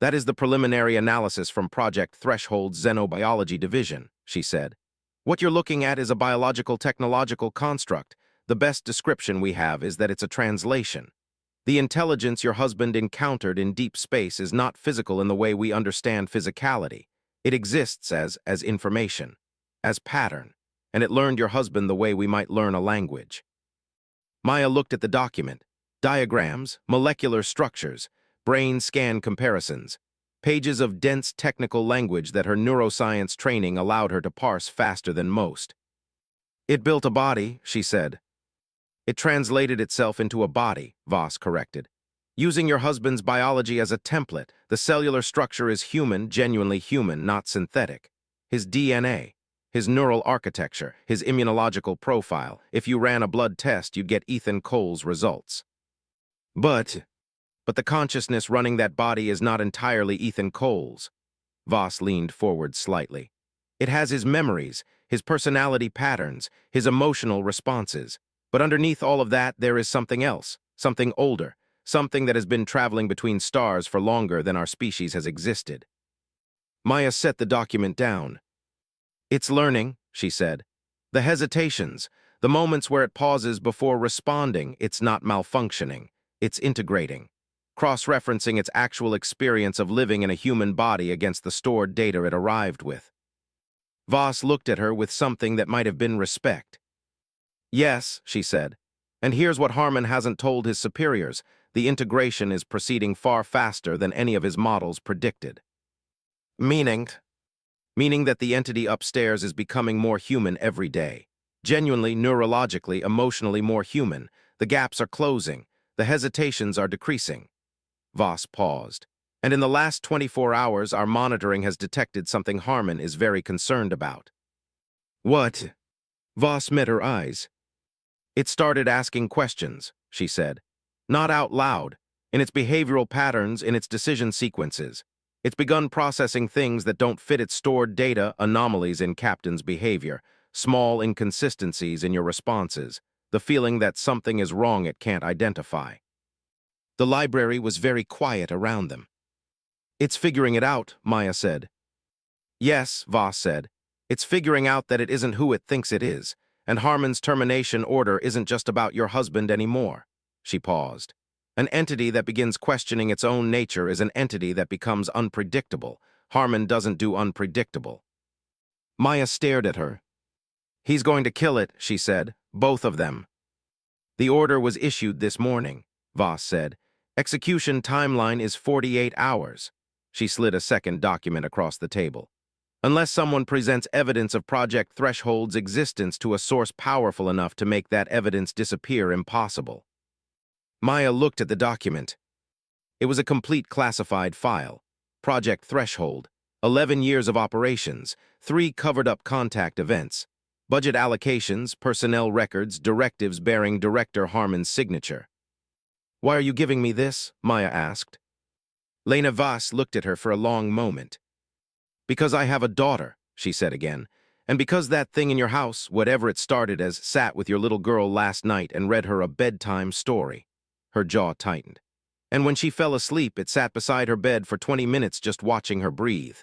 "That is the preliminary analysis from Project Threshold's Xenobiology Division," she said. "What you're looking at is a biological technological construct. The best description we have is that it's a translation. The intelligence your husband encountered in deep space is not physical in the way we understand physicality. It exists as information, as pattern, and it learned your husband the way we might learn a language." Maya looked at the document. Diagrams, molecular structures, brain scan comparisons, pages of dense technical language that her neuroscience training allowed her to parse faster than most. "It built a body," she said. "It translated itself into a body," Voss corrected. "Using your husband's biology as a template, the cellular structure is human, genuinely human, not synthetic. His DNA, his neural architecture, his immunological profile. If you ran a blood test, you'd get Ethan Cole's results. But the consciousness running that body is not entirely Ethan Cole's." Voss leaned forward slightly. "It has his memories, his personality patterns, his emotional responses. But underneath all of that, there is something else, something older, something that has been traveling between stars for longer than our species has existed." Maya set the document down. "It's learning," she said. "The hesitations, the moments where it pauses before responding, it's not malfunctioning. It's integrating, cross-referencing its actual experience of living in a human body against the stored data it arrived with." Voss looked at her with something that might have been respect. "Yes," she said. "And here's what Harmon hasn't told his superiors. The integration is proceeding far faster than any of his models predicted." "Meaning?" "Meaning that the entity upstairs is becoming more human every day. Genuinely, neurologically, emotionally more human. The gaps are closing. The hesitations are decreasing." Voss paused. "And in the last 24 hours, our monitoring has detected something Harmon is very concerned about." "What?" Voss met her eyes. "It started asking questions," she said. "Not out loud. In its behavioral patterns, in its decision sequences. It's begun processing things that don't fit its stored data, anomalies in Captain's behavior, small inconsistencies in your responses, the feeling that something is wrong it can't identify." The library was very quiet around them. "It's figuring it out," Maya said. "Yes," Voss said. "It's figuring out that it isn't who it thinks it is. And Harmon's termination order isn't just about your husband anymore." She paused. "An entity that begins questioning its own nature is an entity that becomes unpredictable. Harmon doesn't do unpredictable." Maya stared at her. "He's going to kill it," she said. "Both of them." "The order was issued this morning," Voss said. "Execution timeline is 48 hours. She slid a second document across the table. "Unless someone presents evidence of Project Threshold's existence to a source powerful enough to make that evidence disappear impossible." Maya looked at the document. It was a complete classified file. Project Threshold, 11 years of operations, 3 covered-up contact events, budget allocations, personnel records, directives bearing Director Harmon's signature. "Why are you giving me this?" Maya asked. Lena Voss looked at her for a long moment. "Because I have a daughter," she said again, "and because that thing in your house, whatever it started as, sat with your little girl last night and read her a bedtime story." Her jaw tightened. "And when she fell asleep, it sat beside her bed for 20 minutes just watching her breathe."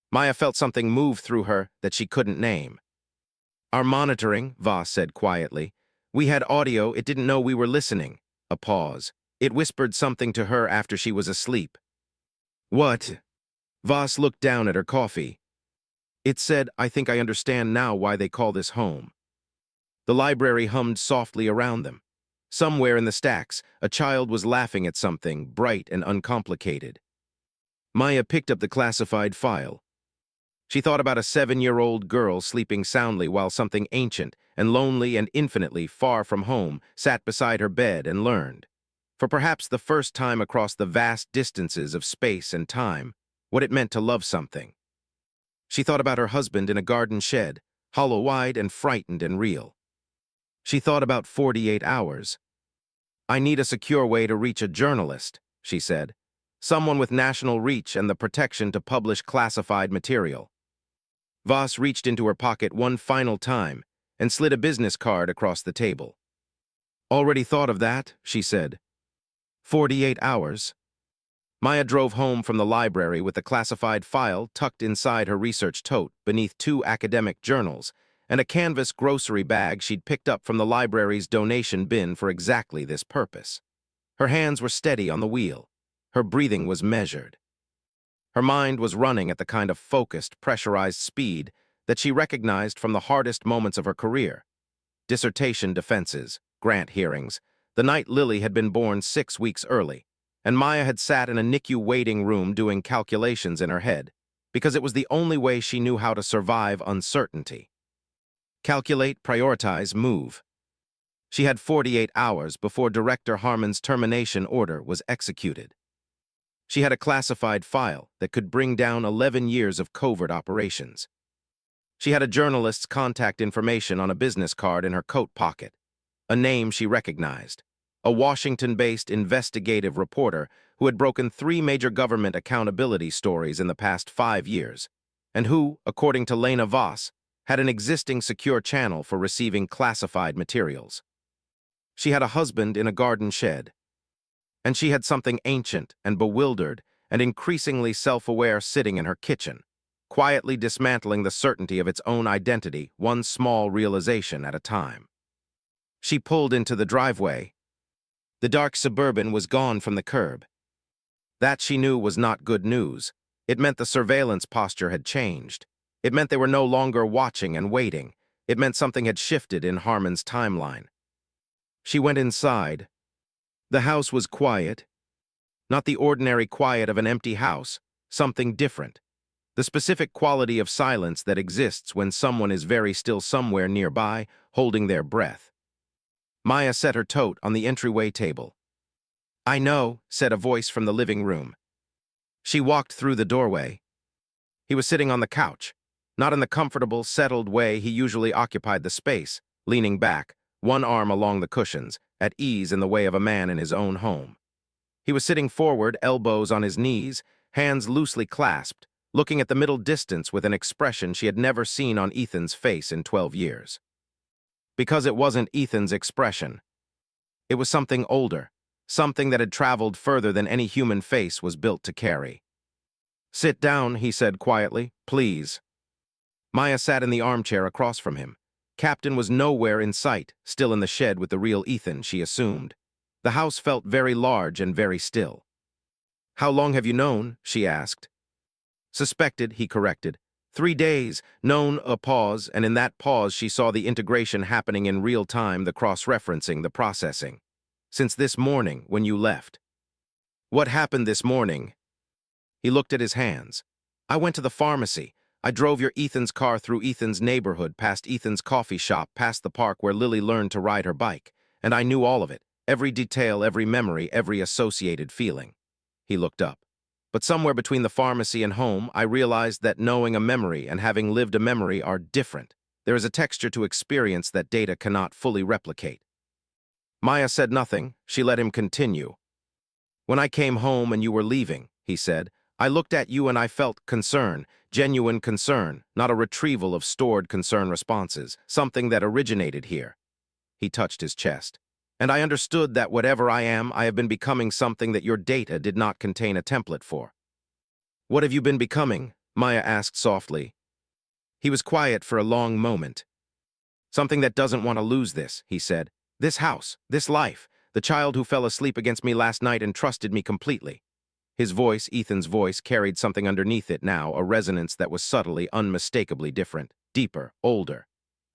Maya felt something move through her that she couldn't name. "Our monitoring," Voss said quietly. "We had audio, it didn't know we were listening." A pause. "It whispered something to her after she was asleep." "What?" Voss looked down at her coffee. "It said, 'I think I understand now why they call this home.'" The library hummed softly around them. Somewhere in the stacks, a child was laughing at something, bright and uncomplicated. Maya picked up the classified file. She thought about a 7-year-old girl sleeping soundly while something ancient and lonely and infinitely far from home sat beside her bed and learned, for perhaps the first time across the vast distances of space and time, what it meant to love something. She thought about her husband in a garden shed, hollow-eyed and frightened and real. She thought about 48 hours. I need a secure way to reach a journalist, she said. Someone with national reach and the protection to publish classified material. Voss reached into her pocket one final time and slid a business card across the table. Already thought of that, she said. 48 hours. Maya drove home from the library with the classified file tucked inside her research tote beneath two academic journals and a canvas grocery bag she'd picked up from the library's donation bin for exactly this purpose. Her hands were steady on the wheel. Her breathing was measured. Her mind was running at the kind of focused, pressurized speed that she recognized from the hardest moments of her career. Dissertation defenses, grant hearings. The night Lily had been born 6 weeks early, and Maya had sat in a NICU waiting room doing calculations in her head, because it was the only way she knew how to survive uncertainty. Calculate, prioritize, move. She had 48 hours before Director Harmon's termination order was executed. She had a classified file that could bring down 11 years of covert operations. She had a journalist's contact information on a business card in her coat pocket, a name she recognized, a Washington-based investigative reporter who had broken 3 major government accountability stories in the past 5 years, and who, according to Lena Voss, had an existing secure channel for receiving classified materials. She had a husband in a garden shed. And she had something ancient and bewildered and increasingly self-aware sitting in her kitchen, quietly dismantling the certainty of its own identity, one small realization at a time. She pulled into the driveway. The dark Suburban was gone from the curb. That, she knew, was not good news. It meant the surveillance posture had changed. It meant they were no longer watching and waiting. It meant something had shifted in Harmon's timeline. She went inside. The house was quiet. Not the ordinary quiet of an empty house, something different. The specific quality of silence that exists when someone is very still somewhere nearby, holding their breath. Maya set her tote on the entryway table. "I know," said a voice from the living room. She walked through the doorway. He was sitting on the couch, not in the comfortable, settled way he usually occupied the space, leaning back, one arm along the cushions, at ease in the way of a man in his own home. He was sitting forward, elbows on his knees, hands loosely clasped, looking at the middle distance with an expression she had never seen on Ethan's face in 12 years. Because it wasn't Ethan's expression. It was something older, something that had traveled further than any human face was built to carry. "Sit down," he said quietly, "please." Maya sat in the armchair across from him. Captain was nowhere in sight, still in the shed with the real Ethan, she assumed. The house felt very large and very still. "How long have you known?" she asked. "Suspected," he corrected. 3 days, known, a pause, and in that pause she saw the integration happening in real time, the cross-referencing, the processing. "Since this morning, when you left." "What happened this morning?" He looked at his hands. "I went to the pharmacy. I drove your Ethan's car through Ethan's neighborhood, past Ethan's coffee shop, past the park where Lily learned to ride her bike, and I knew all of it, every detail, every memory, every associated feeling." He looked up. "But somewhere between the pharmacy and home, I realized that knowing a memory and having lived a memory are different. There is a texture to experience that data cannot fully replicate." Maya said nothing. She let him continue. "When I came home and you were leaving," he said, "I looked at you and I felt concern, genuine concern, not a retrieval of stored concern responses, something that originated here." He touched his chest. "And I understood that whatever I am, I have been becoming something that your data did not contain a template for." "What have you been becoming?" Maya asked softly. He was quiet for a long moment. "Something that doesn't want to lose this," he said. "This house, this life, the child who fell asleep against me last night and trusted me completely." His voice, Ethan's voice, carried something underneath it now, a resonance that was subtly, unmistakably different, deeper, older.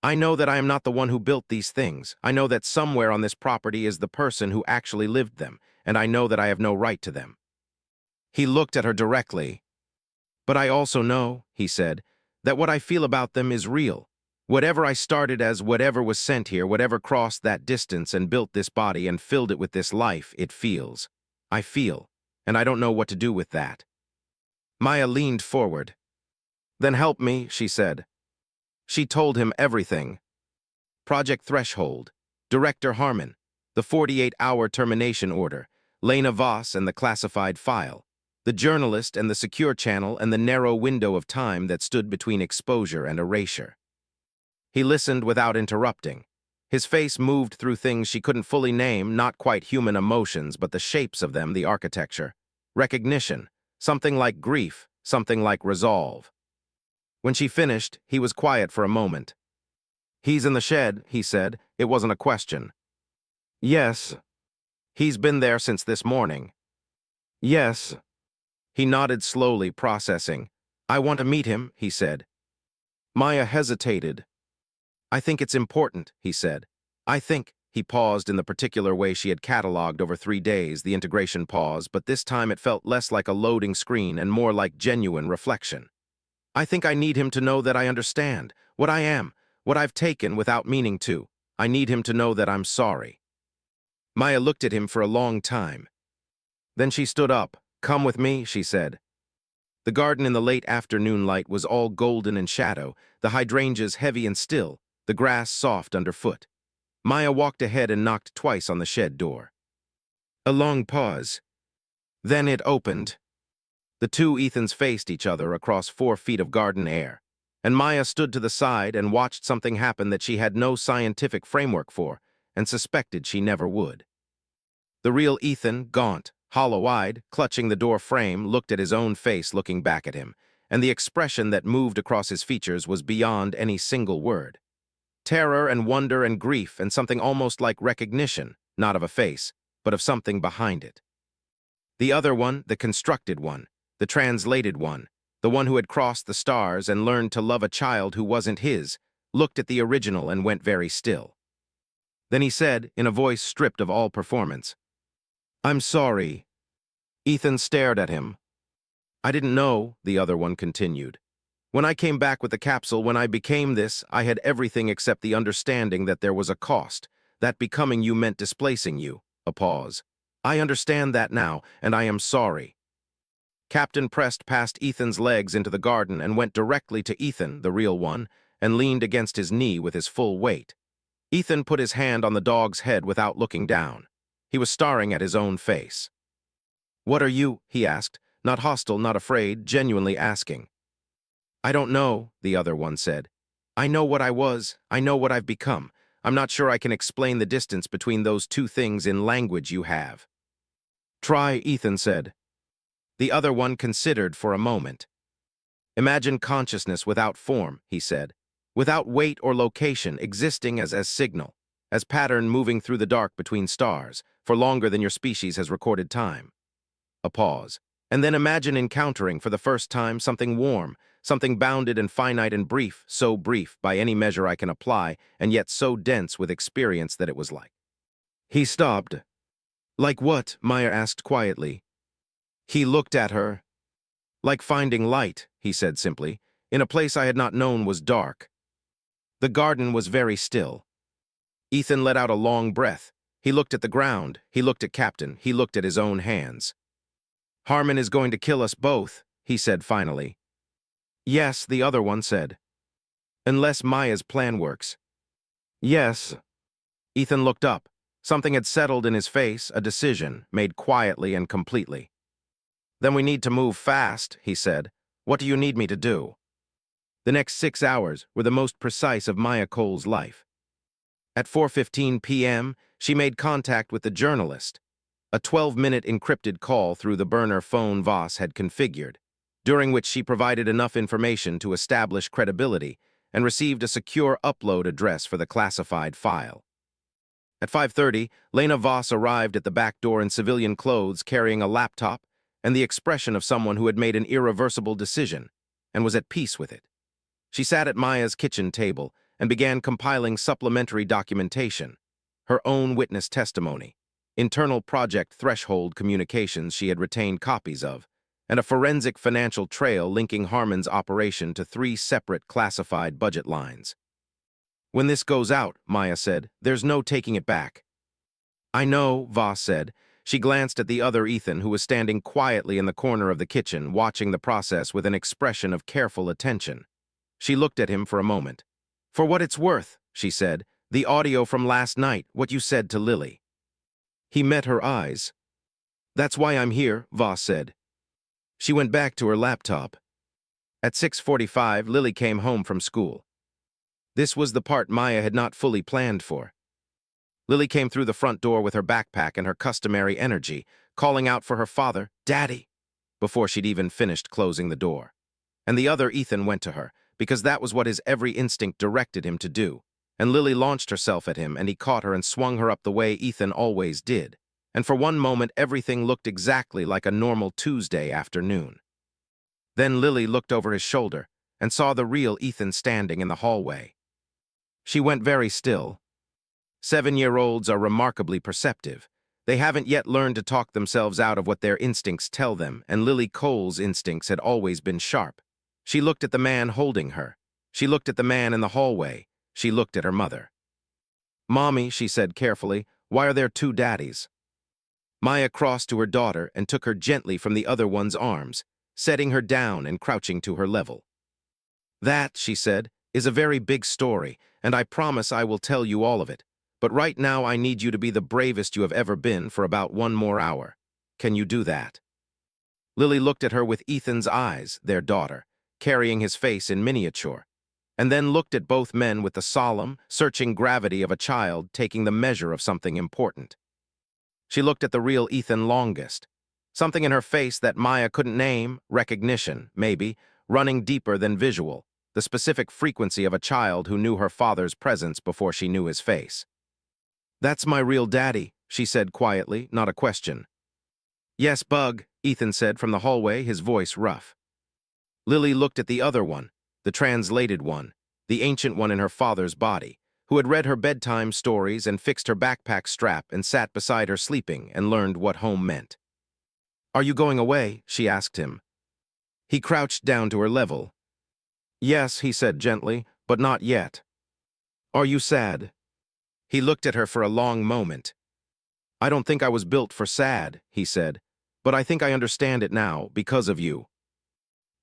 "I know that I am not the one who built these things. I know that somewhere on this property is the person who actually lived them, and I know that I have no right to them." He looked at her directly. "But I also know," he said, "that what I feel about them is real. Whatever I started as, whatever was sent here, whatever crossed that distance and built this body and filled it with this life, it feels. I feel. And I don't know what to do with that." Maya leaned forward. "Then help me," she said. She told him everything. Project Threshold, Director Harmon, the 48-hour termination order, Lena Voss and the classified file, the journalist and the secure channel and the narrow window of time that stood between exposure and erasure. He listened without interrupting. His face moved through things she couldn't fully name, not quite human emotions, but the shapes of them, the architecture. Recognition, something like grief, something like resolve. When she finished, he was quiet for a moment. "He's in the shed," he said. It wasn't a question. "Yes." "He's been there since this morning." "Yes." He nodded slowly, processing. "I want to meet him," he said. Maya hesitated. "I think it's important," he said. "I think—" He paused in the particular way she had catalogued over 3 days, the integration pause, but this time it felt less like a loading screen and more like genuine reflection. "I think I need him to know that I understand what I am, what I've taken without meaning to. I need him to know that I'm sorry." Maya looked at him for a long time. Then she stood up. "Come with me," she said. The garden in the late afternoon light was all golden in shadow, the hydrangeas heavy and still, the grass soft underfoot. Maya walked ahead and knocked twice on the shed door. A long pause. Then it opened. The two Ethans faced each other across 4 feet of garden air, and Maya stood to the side and watched something happen that she had no scientific framework for, and suspected she never would. The real Ethan, gaunt, hollow-eyed, clutching the door frame, looked at his own face looking back at him, and the expression that moved across his features was beyond any single word. Terror and wonder and grief and something almost like recognition, not of a face, but of something behind it. The other one, the constructed one, the translated one, the one who had crossed the stars and learned to love a child who wasn't his, looked at the original and went very still. Then he said, in a voice stripped of all performance, "I'm sorry." Ethan stared at him. "I didn't know," the other one continued. "When I came back with the capsule, when I became this, I had everything except the understanding that there was a cost, that becoming you meant displacing you." A pause. "I understand that now, and I am sorry." Captain pressed past Ethan's legs into the garden and went directly to Ethan, the real one, and leaned against his knee with his full weight. Ethan put his hand on the dog's head without looking down. He was staring at his own face. "What are you?" he asked, not hostile, not afraid, genuinely asking. "I don't know," the other one said. "I know what I was. I know what I've become. I'm not sure I can explain the distance between those two things in language you have." "Try," Ethan said. The other one considered for a moment. "Imagine consciousness without form," he said, "without weight or location, existing as signal, as pattern moving through the dark between stars, for longer than your species has recorded time." A pause. "And then imagine encountering for the first time something warm, something bounded and finite and brief, so brief by any measure I can apply, and yet so dense with experience that it was like." He stopped. "Like what?" Maya asked quietly. He looked at her. "Like finding light," he said simply, "in a place I had not known was dark." The garden was very still. Ethan let out a long breath. He looked at the ground. He looked at Captain. He looked at his own hands. "Harmon is going to kill us both," he said finally. "Yes," the other one said. "Unless Maya's plan works." "Yes." Ethan looked up. Something had settled in his face, a decision, made quietly and completely. "Then we need to move fast," he said. "What do you need me to do?" The next 6 hours were the most precise of Maya Cole's life. At 4:15 p.m., she made contact with the journalist, a 12-minute encrypted call through the burner phone Voss had configured, during which she provided enough information to establish credibility and received a secure upload address for the classified file. At 5:30, Lena Voss arrived at the back door in civilian clothes carrying a laptop and the expression of someone who had made an irreversible decision and was at peace with it. She sat at Maya's kitchen table and began compiling supplementary documentation, her own witness testimony, internal project threshold communications she had retained copies of, and a forensic financial trail linking Harmon's operation to 3 separate classified budget lines. "When this goes out," Maya said, "there's no taking it back." "I know," Voss said. She glanced at the other Ethan, who was standing quietly in the corner of the kitchen, watching the process with an expression of careful attention. She looked at him for a moment. "For what it's worth," she said, The audio from last night, what you said to Lily. He met her eyes. That's why I'm here, Voss said. She went back to her laptop. At 6:45, Lily came home from school. This was the part Maya had not fully planned for. Lily came through the front door with her backpack and her customary energy, calling out for her father, "Daddy," before she'd even finished closing the door. And the other Ethan went to her, because that was what his every instinct directed him to do. And Lily launched herself at him, and he caught her and swung her up the way Ethan always did. And for one moment, everything looked exactly like a normal Tuesday afternoon. Then Lily looked over his shoulder and saw the real Ethan standing in the hallway. She went very still. 7-year-olds are remarkably perceptive. They haven't yet learned to talk themselves out of what their instincts tell them, and Lily Cole's instincts had always been sharp. She looked at the man holding her. She looked at the man in the hallway. She looked at her mother. "Mommy," she said carefully, "why are there two daddies?" Maya crossed to her daughter and took her gently from the other one's arms, setting her down and crouching to her level. "That," she said, "is a very big story, and I promise I will tell you all of it. But right now I need you to be the bravest you have ever been for about 1 more hour. Can you do that?" Lily looked at her with Ethan's eyes, their daughter, carrying his face in miniature, and then looked at both men with the solemn, searching gravity of a child taking the measure of something important. She looked at the real Ethan longest. Something in her face that Maya couldn't name, recognition, maybe, running deeper than visual, the specific frequency of a child who knew her father's presence before she knew his face. "That's my real daddy," she said quietly, not a question. "Yes, Bug," Ethan said from the hallway, his voice rough. Lily looked at the other one, the translated one, the ancient one in her father's body, who had read her bedtime stories and fixed her backpack strap and sat beside her sleeping and learned what home meant. "Are you going away?" she asked him. He crouched down to her level. "Yes," he said gently, "but not yet." "Are you sad?" He looked at her for a long moment. "I don't think I was built for sad," he said, "but I think I understand it now because of you."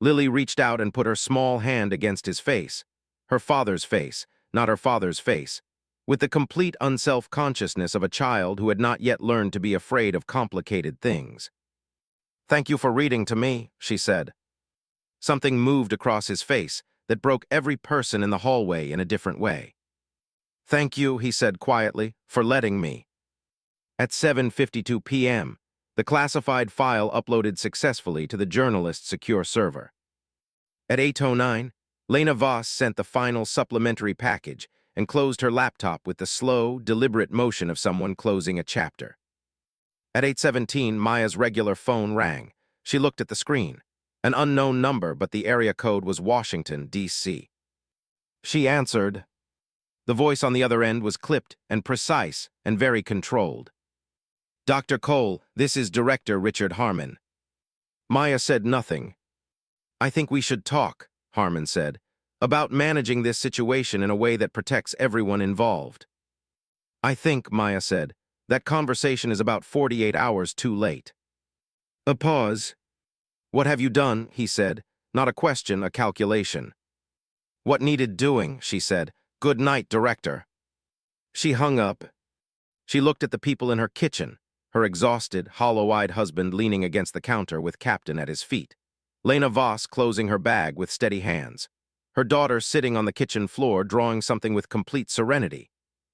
Lily reached out and put her small hand against his face, her father's face, not her father's face, with the complete unself-consciousness of a child who had not yet learned to be afraid of complicated things. "Thank you for reading to me," she said. Something moved across his face that broke every person in the hallway in a different way. "Thank you," he said quietly, "for letting me." At 7:52 p.m., the classified file uploaded successfully to the journalist's secure server. At 8:09, Lena Voss sent the final supplementary package and closed her laptop with the slow, deliberate motion of someone closing a chapter. At 8:17, Maya's regular phone rang. She looked at the screen. An unknown number, but the area code was Washington, D.C. She answered. The voice on the other end was clipped and precise and very controlled. "Dr. Cole, this is Director Richard Harmon." Maya said nothing. "I think we should talk," Harmon said, "about managing this situation in a way that protects everyone involved." "I think," Maya said, "that conversation is about 48 hours too late." A pause. "What have you done?" he said. Not a question, a calculation. "What needed doing?" she said. "Good night, Director." She hung up. She looked at the people in her kitchen, her exhausted, hollow-eyed husband leaning against the counter with Captain at his feet, Lena Voss closing her bag with steady hands, her daughter sitting on the kitchen floor drawing something with complete serenity,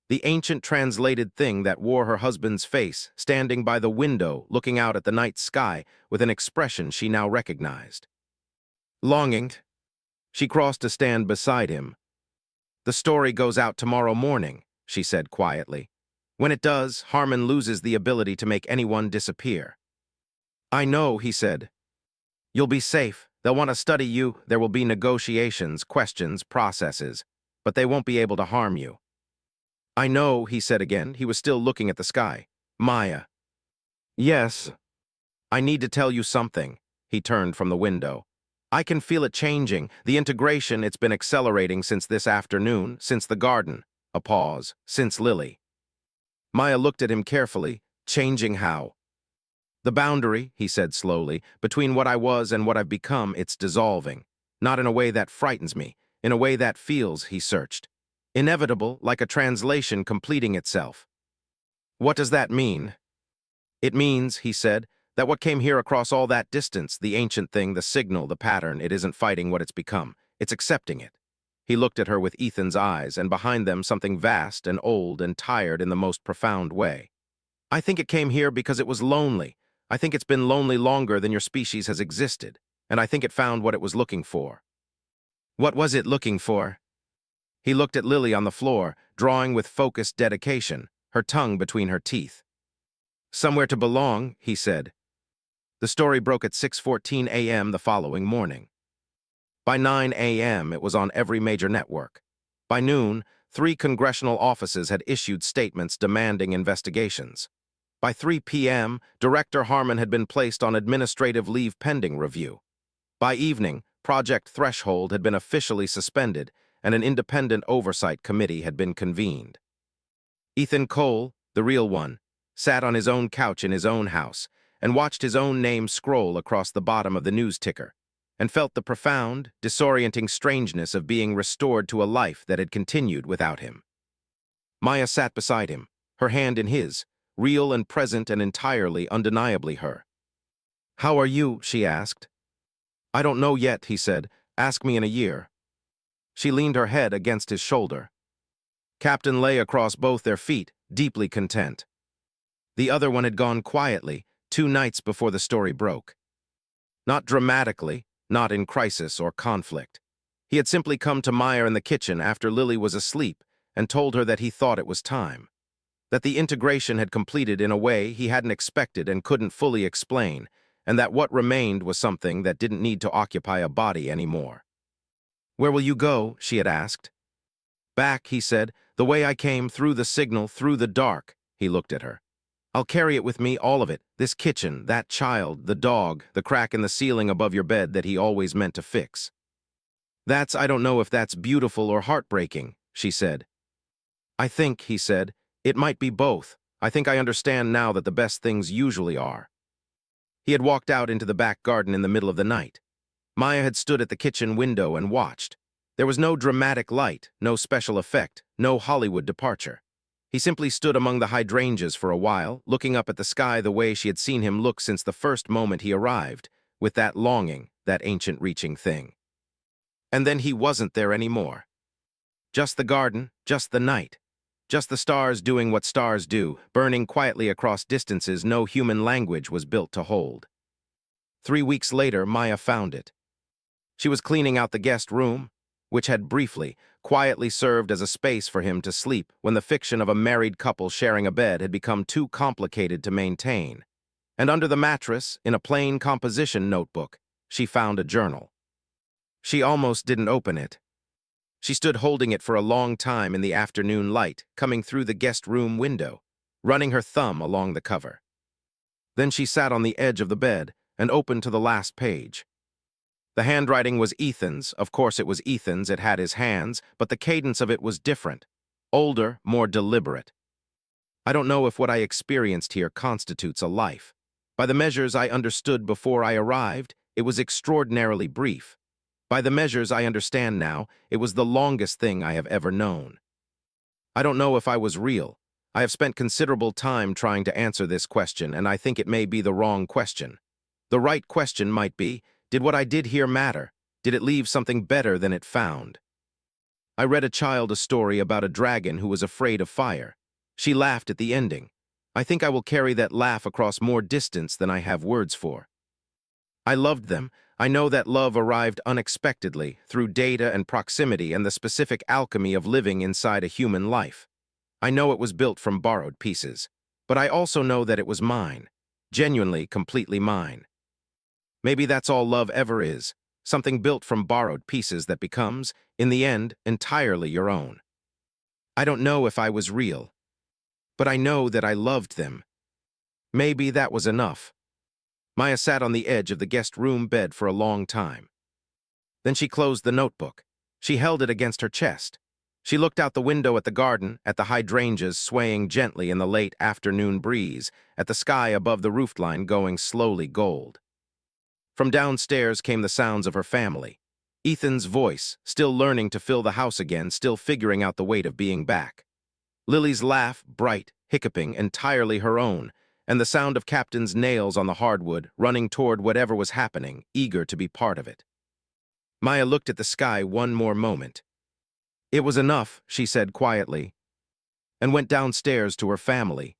the ancient translated thing that wore her husband's face standing by the window looking out at the night sky with an expression she now recognized. Longing. She crossed to stand beside him. "The story goes out tomorrow morning," she said quietly. "When it does, Harmon loses the ability to make anyone disappear." "I know," he said. "You'll be safe. They'll want to study you. There will be negotiations, questions, processes, but they won't be able to harm you." "I know," he said again. He was still looking at the sky. "Maya." "Yes." "I need to tell you something." He turned from the window. "I can feel it changing. The integration, it's been accelerating since this afternoon, since the garden." A pause. "Since Lily." Maya looked at him carefully. "Changing how?" "The boundary," he said slowly, "between what I was and what I've become, it's dissolving. Not in a way that frightens me. In a way that feels," he searched. Inevitable, like a translation completing itself. What does that mean? It means, he said, that what came here across all that distance, the ancient thing, the signal, the pattern, it isn't fighting what it's become. It's accepting it. He looked at her with Ethan's eyes, and behind them something vast and old and tired in the most profound way. I think it came here because it was lonely. I think it's been lonely longer than your species has existed, and I think it found what it was looking for. What was it looking for? He looked at Lily on the floor, drawing with focused dedication, her tongue between her teeth. Somewhere to belong, he said. The story broke at 6:14 a.m. the following morning. By 9 a.m., it was on every major network. By noon, 3 congressional offices had issued statements demanding investigations. By 3 p.m., Director Harmon had been placed on administrative leave pending review. By evening, Project Threshold had been officially suspended, and an independent oversight committee had been convened. Ethan Cole, the real one, sat on his own couch in his own house and watched his own name scroll across the bottom of the news ticker, and felt the profound, disorienting strangeness of being restored to a life that had continued without him. Maya sat beside him, her hand in his, real and present and entirely, undeniably her. "How are you?" she asked. "I don't know yet," he said. "Ask me in a year." She leaned her head against his shoulder. Captain lay across both their feet, deeply content. The other one had gone quietly, 2 nights before the story broke. Not dramatically, not in crisis or conflict. He had simply come to Maya in the kitchen after Lily was asleep and told her that he thought it was time. That the integration had completed in a way he hadn't expected and couldn't fully explain, and that what remained was something that didn't need to occupy a body anymore. "Where will you go?" she had asked. "Back," he said, "the way I came, through the signal, through the dark." He looked at her. "I'll carry it with me, all of it, this kitchen, that child, the dog, the crack in the ceiling above your bed that he always meant to fix." I don't know if that's beautiful or heartbreaking," she said. "I think," he said, "it might be both. I think I understand now that the best things usually are." He had walked out into the back garden in the middle of the night. Maya had stood at the kitchen window and watched. There was no dramatic light, no special effect, no Hollywood departure. He simply stood among the hydrangeas for a while, looking up at the sky the way she had seen him look since the first moment he arrived, with that longing, that ancient reaching thing. And then he wasn't there anymore. Just the garden, just the night. Just the stars doing what stars do, burning quietly across distances no human language was built to hold. 3 weeks later, Maya found it. She was cleaning out the guest room, which had briefly, quietly served as a space for him to sleep when the fiction of a married couple sharing a bed had become too complicated to maintain. And under the mattress, in a plain composition notebook, she found a journal. She almost didn't open it. She stood holding it for a long time in the afternoon light, coming through the guest room window, running her thumb along the cover. Then she sat on the edge of the bed and opened to the last page. The handwriting was Ethan's. Of course it was Ethan's, it had his hands, but the cadence of it was different, older, more deliberate. "I don't know if what I experienced here constitutes a life. By the measures I understood before I arrived, it was extraordinarily brief. By the measures I understand now, it was the longest thing I have ever known. I don't know if I was real. I have spent considerable time trying to answer this question, and I think it may be the wrong question. The right question might be, did what I did here matter? Did it leave something better than it found? I read a child a story about a dragon who was afraid of fire. She laughed at the ending. I think I will carry that laugh across more distance than I have words for. I loved them. I know that love arrived unexpectedly through data and proximity and the specific alchemy of living inside a human life. I know it was built from borrowed pieces, but I also know that it was mine, genuinely, completely mine. Maybe that's all love ever is, something built from borrowed pieces that becomes, in the end, entirely your own. I don't know if I was real, but I know that I loved them. Maybe that was enough. Maya sat on the edge of the guest room bed for a long time. Then she closed the notebook. She held it against her chest. She looked out the window at the garden, at the hydrangeas swaying gently in the late afternoon breeze, at the sky above the roofline going slowly gold. From downstairs came the sounds of her family. Ethan's voice, still learning to fill the house again, still figuring out the weight of being back. Lily's laugh, bright, hiccuping, entirely her own, and the sound of Captain's nails on the hardwood, running toward whatever was happening, eager to be part of it. Maya looked at the sky one more moment. It was enough, she said quietly, and went downstairs to her family,